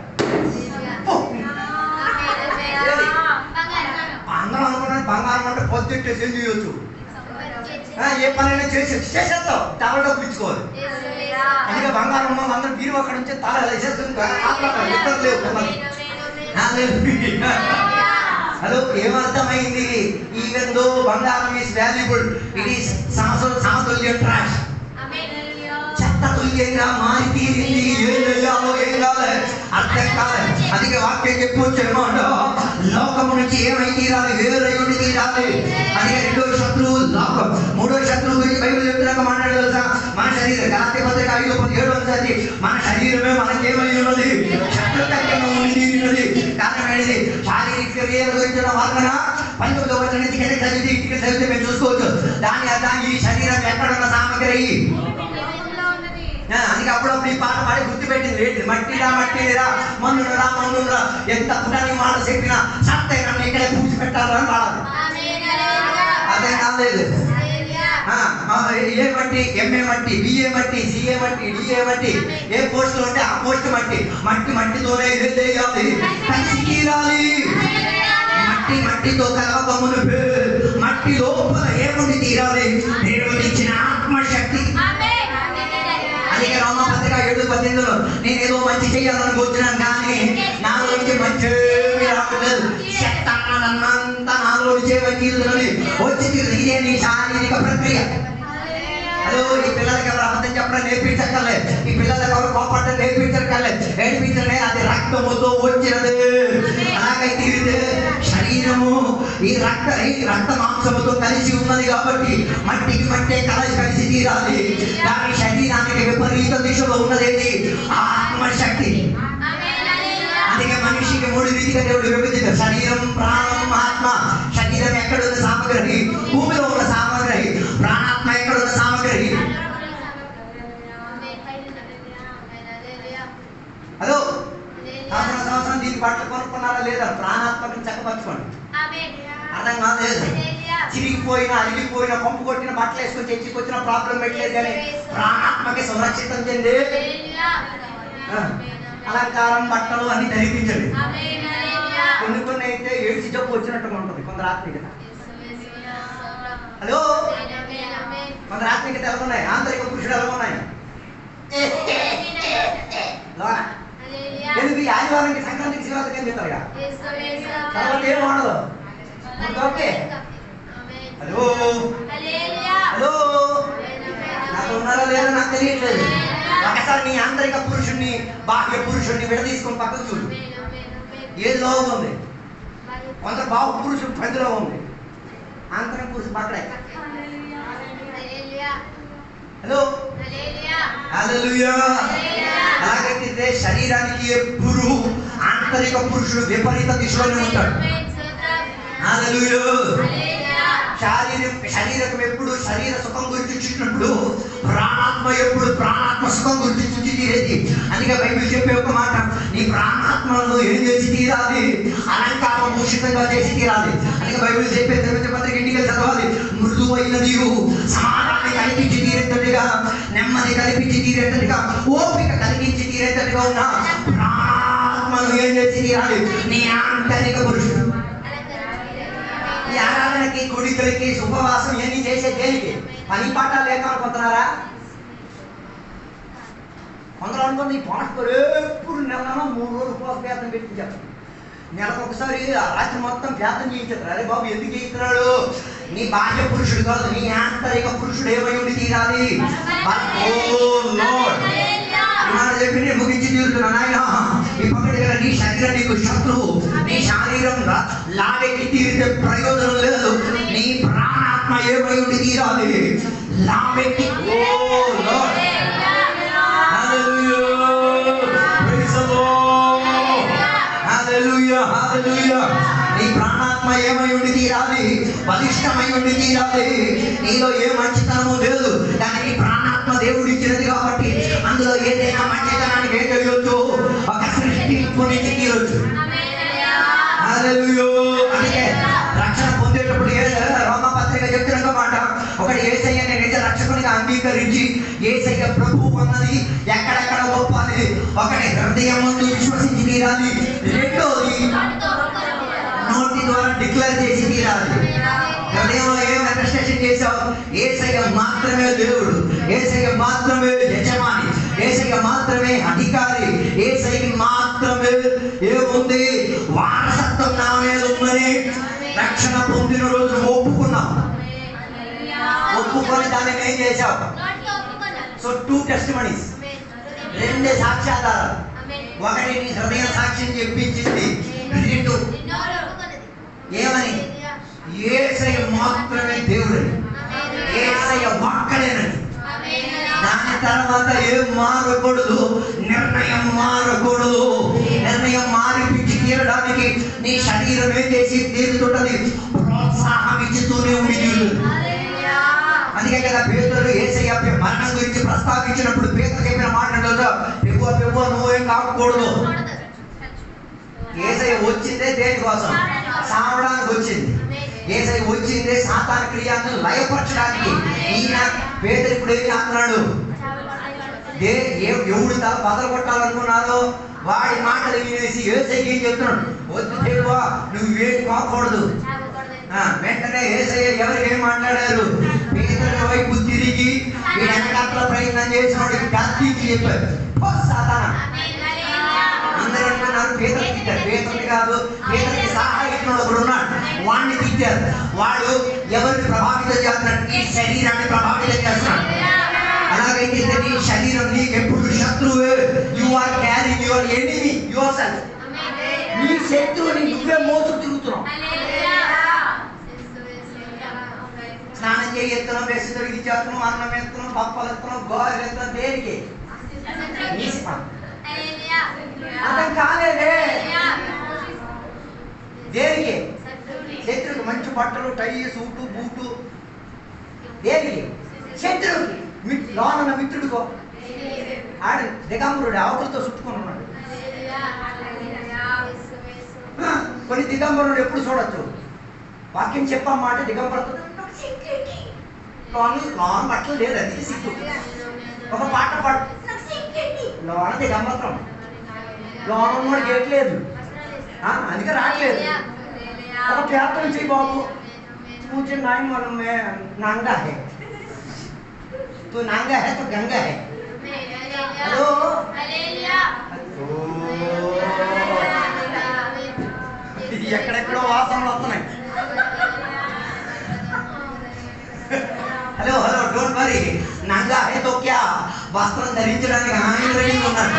అందరం అనుకున్నాను బంగారం అంటే పొద్దు పెట్టేసి ఏం చేయొచ్చు, ఏ పనైనా చేసేస్తావు, డబుల్ డబ్బులు ఇచ్చుకోవాలి. అందుకే బంగారం ఉన్న అందరూ బీరు అక్కడ నుంచి తల ఇద్దరు లేవు. హలో, ఏమర్థమైంది? ఈవెన్ దో బంగారం ఈస్ వాల్యుబుల్, ఇట్ ఈస్ సమతుల్య ట్రాష్, చెత్త తుల్యంగా మారి తీరింది. ఏం చేయాలో ఏం కాలే, అర్థం కాలే. అందుకే వాక్యం చెప్పొచ్చేమాట, లోకము నుంచి ఏమై తీరాలి? వేరయుడి తీరాలి. అందుకే రెండో శత్రువు లోకం, మూడో శత్రువు గురించి బైబిల్ చెప్తున్నాక మాట్లాడగలుగుతా. మన శరీరం గలాతీ పత్రిక 5:17 మన శరీరమే మనకేమై ఉన్నది? శత్రుకర్యంగా ఉండి ఉన్నది. కారణం ఏంటిది? శారీరక క్రియల గురించిన వర్ణన 19వ వచనం నుంచి చదివితే మేము చూసుకోవచ్చు. దాని అర్థం ఈ శరీరం ఎక్కడున్న సామగ్రి. అందుకే అప్పుడప్పుడు ఈ పాట పాడి గుర్తుపెట్టింది. ఏంటి? మట్టిరా మట్టిరా, మన్నురా మన్నురా, ఎంత పురాణి మాట చెప్పినా సత్తే నన్ను ఇక్కడే పూడ్చిపెట్టాలని పాడాలి. అదే కాలేదు. ఏ మట్టి, ఎంఏ మట్టి, బిఏ మట్టి, సిఏ మట్టి, డిఏ మట్టి, ఏ పోస్టులు ఉంటే ఆ పోస్ట్ మట్టి. మట్టితోనే ఇదే చేయాలి, కలిసి తీరాలి. మట్టితో కలవకమును మట్టి లోపల ఏముండి తీరాలి? దేవుడు ఇచ్చిన ఆత్మశక్తి. అందుకే రోమపత్రిక 7:18 నేనేదో మంచి చేయాలనుకుంటున్నాను కానీ నాలోంచి మంచి రావట్లేదు, శక్తన్నంతా నాలోంచి వచ్చి ఇదే నీ శారీరక ప్రక్రియ. హలో, ఈ పిల్లలకి ఎవరు అబద్ధం చెప్పడం నేర్పించక్కర్లే, ఈ పిల్లలకి ఎవరు కోపడటం నేర్పించక్కర్లే, నేర్పించలే. అది రక్తముతో వచ్చినది. అలాగైతే ఇది శరీరము ఈ రక్త మాంసముతో కలిసి ఉన్నది కాబట్టి మట్టికి మట్టే కలిసి తీరాలి. కానీ శరీరానికి విపరీత దిశలో ఉన్నదేది? ఆత్మశక్తి. అందుకే మనిషికి 3 రీతిగా దేవుడు విభజించాడు: శరీరం, ప్రాణం, ఆత్మ. శరీరం ఎక్కడున్న సామగ్రి? భూమిలో ఉన్న సామగ్రి. ప్రాణాత్మ ఎక్కడున్న సామగ్రి? హలో, కాలేదు. చిరిగిపోయిన అరిగిపోయిన పంపు కొట్టిన బట్టలు వేసుకొని చర్చికి ప్రాబ్లం పెట్టలేదు, కానీ ప్రాణాత్మకి సురక్షితం చెంది అలంకారం బట్టలు అన్ని ధరిపించండి. కొన్ని అయితే ఏడ్చి జబ్బు వచ్చినట్టుగా ఉంటుంది కొందరు ఆత్మీయత. హలో, కొందరు ఆత్మీయత ఎలా ఉన్నాయి, ఆంతరిక పురుషుడు ఎలా ఉన్నాయి. ఎందుకు ఈ ఆదివారానికి సంక్రాంతికి శివరాత్రికి ఏం చెప్తారుగా, తర్వాత ఏం వాడదు. ఓకే, హలో హలో, నాకు ఉన్నారా లేదా నాకు తెలియట్లేదు. ఒకసారి నీ ఆంతరిక పురుషుణ్ణి బాహ్య పురుషుణ్ణి విడదీసుకొని పక్కకు చూడు. ఏది లోగా ఉంది, కొంత బాహు పురుషుడు పెద్దలో ఉంది, ఆంతరిక పురుషుడు పక్కడే. హలో, హల్లెలూయా. అలాగైతే శరీరానికి ఎప్పుడు ఆంతరిక పురుషుడు విపరీత దిశలోనే ఉంటాడు. హల్లెలూయా. శరీరం ఎప్పుడు శరీర సుఖం గురించి చూసినప్పుడు ప్రాణాత్మ ఎప్పుడు ప్రాణాత్మ సుఖం గురించి చూసి తీరేది. అందుకే బైబిల్ చెప్పే ఒక మాట, నీ ప్రాణాత్మలను ఏం చేసి తీరాలి, అలంకార భూషితంగా చేసి తీరాలి. అందుకే బైబిల్ చెప్పే తిరుపతి పత్రిక ఇంటికి చదవాలి. మృదువైనది సమాధాన్ని కల్పించి తీరేటట్టుగా, నెమ్మది కల్పించి తీరేటట్టుగా, ఓపిక కలిగించి తీరేటట్టుగా ఉన్న ప్రాణాత్మను ఏం చేసి తీరాలి, నీ ఆంతరిక పురుషుడు. ఈ ఆరాధనకి, గుడికలకి, ఉపవాసం ఇవన్నీ చేసే దేనికి? పని పాట లేక అనుకుంటున్నారా? కొందరు అనుకుంది ఈ పాస్టర్ ఎప్పుడు నెలలో 3 రోజులు ఉపవాస ప్రార్థన పెట్టించారు, నెలకు ఒకసారి రాత్రి మొత్తం ప్రార్థన చేయించారు. అరే బాబు ఎందుకు చేయిస్తున్నాడు? నీ బాహ్య పురుషుడు కాదు, నీ ఆంతరిక పురుషుడు ఏమై ఉండి తీరాలి. చెప్పి నేను ముగించి తీరుతున్నాను. ఆయన ఇప్పుడు నీ శరీరం నీకు శత్రువు, నీ శరీరం లాగెక్కి తీరితే ప్రయోజనం లేదు. నీ ప్రాణాత్మ ఏమై ఉండి తీరాలి, లాగెక్కి. నీ ప్రాణాత్మ ఏమై ఉండి తీరాలి, బలిష్టమై ఉండి తీరాలి. నీలో ఏ మంచితనము లేదు, దానికి ప్రాణాత్మ దేవుడు ఇచ్చినది కాబట్టి అందులో ఏదైనా మంచితనానికి ఏం తెలియచ్చు, ఒక సృష్టింపు నుంచి తీరొచ్చు. అందుకే రక్షణ పొందేటప్పుడు రోమపత్రిక చెప్తున్న మాట, ఒకటి యేసయ్యని నిజ రక్షకునిగా అంగీకరించి యేసయ్య ప్రభువు అన్నది ఎక్కడెక్కడ ఒప్పాలి. ఒకటి హృదయం ముందు విశ్వసించి తీరాలి, రెండోది నోటి ద్వారా డిక్లేర్ చేసి తీరాలి. హృదయంలో ఏం అండర్స్టాండింగ్ చేసావు? యేసయ్య మాత్రమే దేవుడు, యేసయ్య మాత్రమే యజమాని, యేసయ్య మాత్రమే అధికారి, యేసయ్య మాత్రమే ఏముంది వారసత్వం నా మీద ఉందని రక్షణ పొందిన రోజు ఒప్పుకున్నాం. ఒప్పుకొని దాన్ని ఏం చేశావు? సో 2 టెస్టిమనీస్, 2 సాక్ష్యాధారాలు. ఒకటి నీ హృదయ సాక్ష్యం చెప్పించింది, 2 ఏమని? యేసయ్య మాత్రమే దేవుడని, యేసయ్య ఒక్కడేనని. దాని తర్వాత ఏం మారకూడదు, నిర్ణయం మారకూడదు. నిర్ణయం మారిపించి తీరడానికి నీ శరీరం ఏం చేసి తీరుతుంటది, ప్రోత్సాహం ఇచ్చుతూనే ఉంది. అందుకే కదా పేతురు యేసయ్య మరణం గురించి ప్రస్తావించినప్పుడు పేతురు చెప్పిన మాట పెవ్వ నువ్వేం కాకూడదు. యేసయ్య వచ్చిందే దేనికోసం? సావడానికి వచ్చింది. యేసయ్య వచ్చిందే సాతాను క్రియను లయపరచడానికి. ఈయన పేతురు ఇప్పుడు ఏం చేస్తున్నాడు? ఎవడు తల బదలు కొట్టాలనుకున్నారో వాడి మాటలు వినేసి యేసయ్య ఏం చెప్తున్నాడు? వద్దు దేవా నువ్వు వేడి కాకూడదు. వెంటనే యేసయ్య ఎవరికి ఏం మాట్లాడారు? పేతురు వైపు తిరిగి వెనకాల ప్రయత్నం చేసినాడు, గద్దించి చెప్పారు, సాతానా. అందరూ అంటున్నారు పేతురు తిట్టారు. పేతురు కాదు, పేతురికి సహాయకుడు ఒకడు ఉన్నాడు, వాడిని తిట్టారు. వాడు ఎవరిని ప్రభావితం చేస్తున్నాడు? ఈ శరీరాన్ని ప్రభావితం చేస్తున్నాడు. అలాగైతే నీ శరీరం నీకు ఎప్పుడు శత్రువే. You are carrying your enemy yourself. నీ శత్రువుని నువ్వే మోసు తిరుగుతున్నావు. స్నానం చేయి ఎత్తున్నాం, బెస్సు తొడిగి చేస్తున్నాం, అన్నం ఎత్తున్నాం, పప్పలు ఎత్తున్నాం, గోరలు ఎత్తున్నాం. దేనికి? అర్థం కాలేదే. దేనికి? శత్రువుకి మంచి బట్టలు, టై, సూటు, బూటు. దేనికి? శత్రువుకి. లోన మిత్రుడికో ఆడు దిగంబరుడు ఆవులతో చుట్టుకొని ఉన్నాడు. కొన్ని దిగంబరుడు ఎప్పుడు చూడొచ్చు? వాక్యం చెప్పమ్మా అంటే దిగంబరతో లోన బట్టలు లేదు, అది సిగ్గు. ఒక పాట పాడు, లోన దిగంబరం, లోన కూడా గేట్ లేదు, అందుకే రావట్లేదు. ఒక ప్రార్థన చేయి బాబు, मुझे नहीं मालूम मैं नांगा है, तो नांगा है तो गंगा है. हेलो ఎక్కడెక్కడో వాసనలు వస్తున్నాయి. హలో హలో డోంట్ వరీ, నంగా హై తో క్యా, వస్త్రం ధరించడానికి ఆయన రెడీగా ఉన్నారు.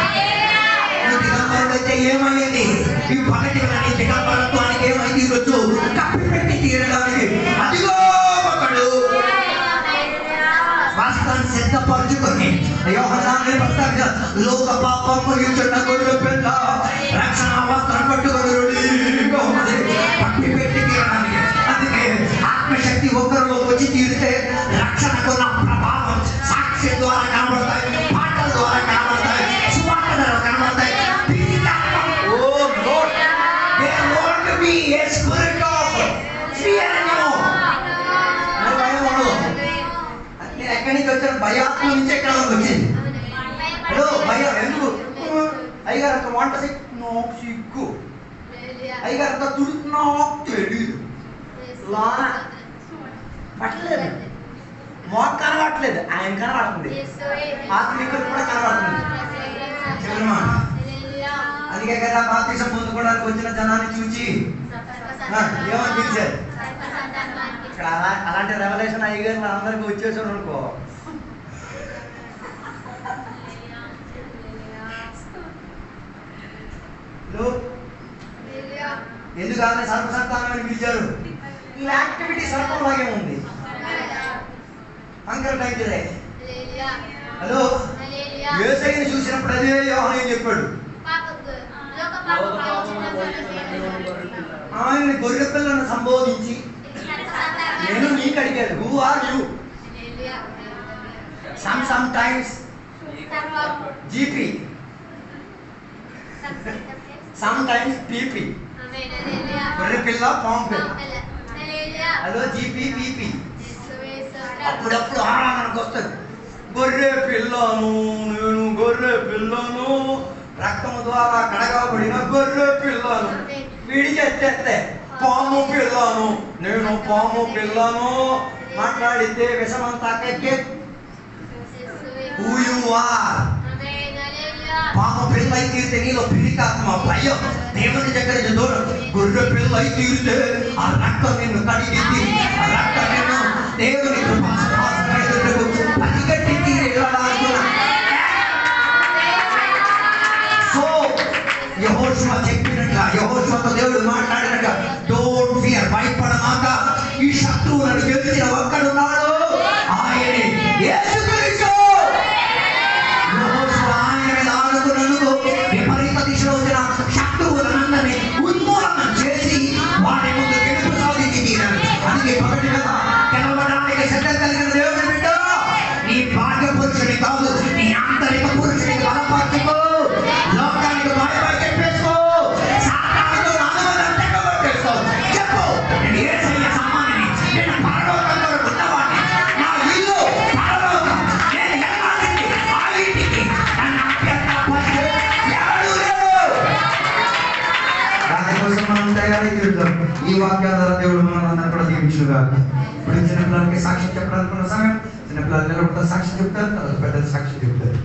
నువ్వు దిగంబరుడు అయితే ఏమయ్యేది? ఈ పగటి నీ దిగంబరత్వానికి ఏమైంది? ఈరోజు కప్పి పెట్టి తీరడానికి అదిగో ఒకడు వస్త్రాన్ని సిద్ధపరుచుకొని యోహాను ప్రస్తావించిన లోక పాపం ముగించున్న గొర్రె పిల్ల రక్షణ వస్త్రం పట్టుకొని రెడీగా ఉన్నది కప్పి పెట్టి తీరడానికి. అందుకే ఆత్మశక్తి ఒకరిలో వచ్చి తీరితే రక్షణకున్న ప్రభావం సాక్ష్యం ద్వారా కనబడతాయి, పాటల ద్వారా కనబడతాయి, సువార్త ద్వారా కనబడతాయి. ఎక్కడి నుంచి వచ్చారు? భయాత్మ నుంచి ఎక్కడ వచ్చింది? హలో భయం ఎందుకు? అయ్యగారు అంత వంట నాకు సిగ్గు, అయ్యగారు అంత తుడుతు నాకు తెలియదు, లోన పట్టలేదు, మోక కనబడట్లేదు, ఆయన కనబడుతుంది, ఆత్మీకులు కూడా కనబడుతుంది. అందుకే కదా బాప్తిసం పొందుకోవడానికి వచ్చిన జనాన్ని చూచి ఏమని పిలిచారు? ఇక్కడ అలాంటి రెవల్యూషన్ అయ్యగారు అందరికి వచ్చేసాడు అనుకో, ఎందుకు ఆమె సర్వసంతానం అని పిలిచారు? ఈ యాక్టివిటీ సర్పంలాగే ఉంది. అంకర్ టైం ఇదే. హలో యేసయ్యని చూసినప్పుడు అదే యోహాను చెప్పాడు, ఆయన గొర్రె పిల్లను సంబోధించి నేను నీకు అడిగాను, who are you? Sometimes GP, sometimes PP, గొర్రె పిల్ల పాము పిల్ల. Hello GP PP. అప్పుడప్పుడు మనకు వస్తుంది, గొర్రె పిల్లను నేను గొర్రె పిల్లను, రక్తము ద్వారా కడగబడిన గొర్రె పిల్లను. విడిచేస్తే పాము పిల్లను నేను పాము పిల్లను, మాట్లాడితే విషమంతా కెక్కే. పాము పిల్ల అయి తీరితే నీలో పిరికాత్మ భయం దేవుని దగ్గర దూరం. గొర్రె పిల్ల అయి తీరితే ఆ రక్తం నిన్ను కడిగింది, ఆ రక్తం నిన్ను దేవుని పనిగట్టి తీరేలాగున్నా. సో యెహోషువ చెప్పినట్లుగా, యెహోషువతో దేవుడు మాట్లాడినట్లుగా, డోంట్ ఫియర్, భయపడమాక, ఈ శత్రువులను గెలిచిన ఒక్కడున్నాడు, ఆయనే యేసుక్రీస్తు. యెహోషువ ఆయన మీద ఆనుకున్నందుకు విపరీత దిశలో వచ్చిన శత్రువులందరినీ ఉన్మూలనం చేసి వారి ముందు గెలుపు సాధించి తీరాడు. అందుకే పగటి మీద గెలవడానికి సిద్ధం కలిగిన దేవుని బిడ్డ, నీ బాహ్య పురుషుని కాదు, నీ ఆంతరిక పురుషుని బలపరచుకో, లోకానికి బాయ్ చెప్పేసుకో, సాతానుతో అనుబంధం తెగబట్టేసుకో. చెప్పు, నేను యేసయ్య సమానిని, నేను పరలోకంలో ఉన్నవాడిని, నా ఇల్లు పరలోకం, నేను ఎలాంటి ఆ ఇంటికి నన్ను అభ్యంతరపరిచే ఎవడూ లేడు. దానికోసం మనం తయారీ చేద్దాం. ఈ వాక్యాల ద్వారా దేవుడు మనందరూ కూడా దీవించుగా. ఇప్పుడు చిన్నపిల్లలకి సాక్ష్యం చెప్పడానికి ఉన్న సమయం, చిన్నపిల్లలు నిలబడతారు, సాక్ష్యం చెప్తారు, తర్వాత పెద్దలు సాక్ష్యం చెప్తారు.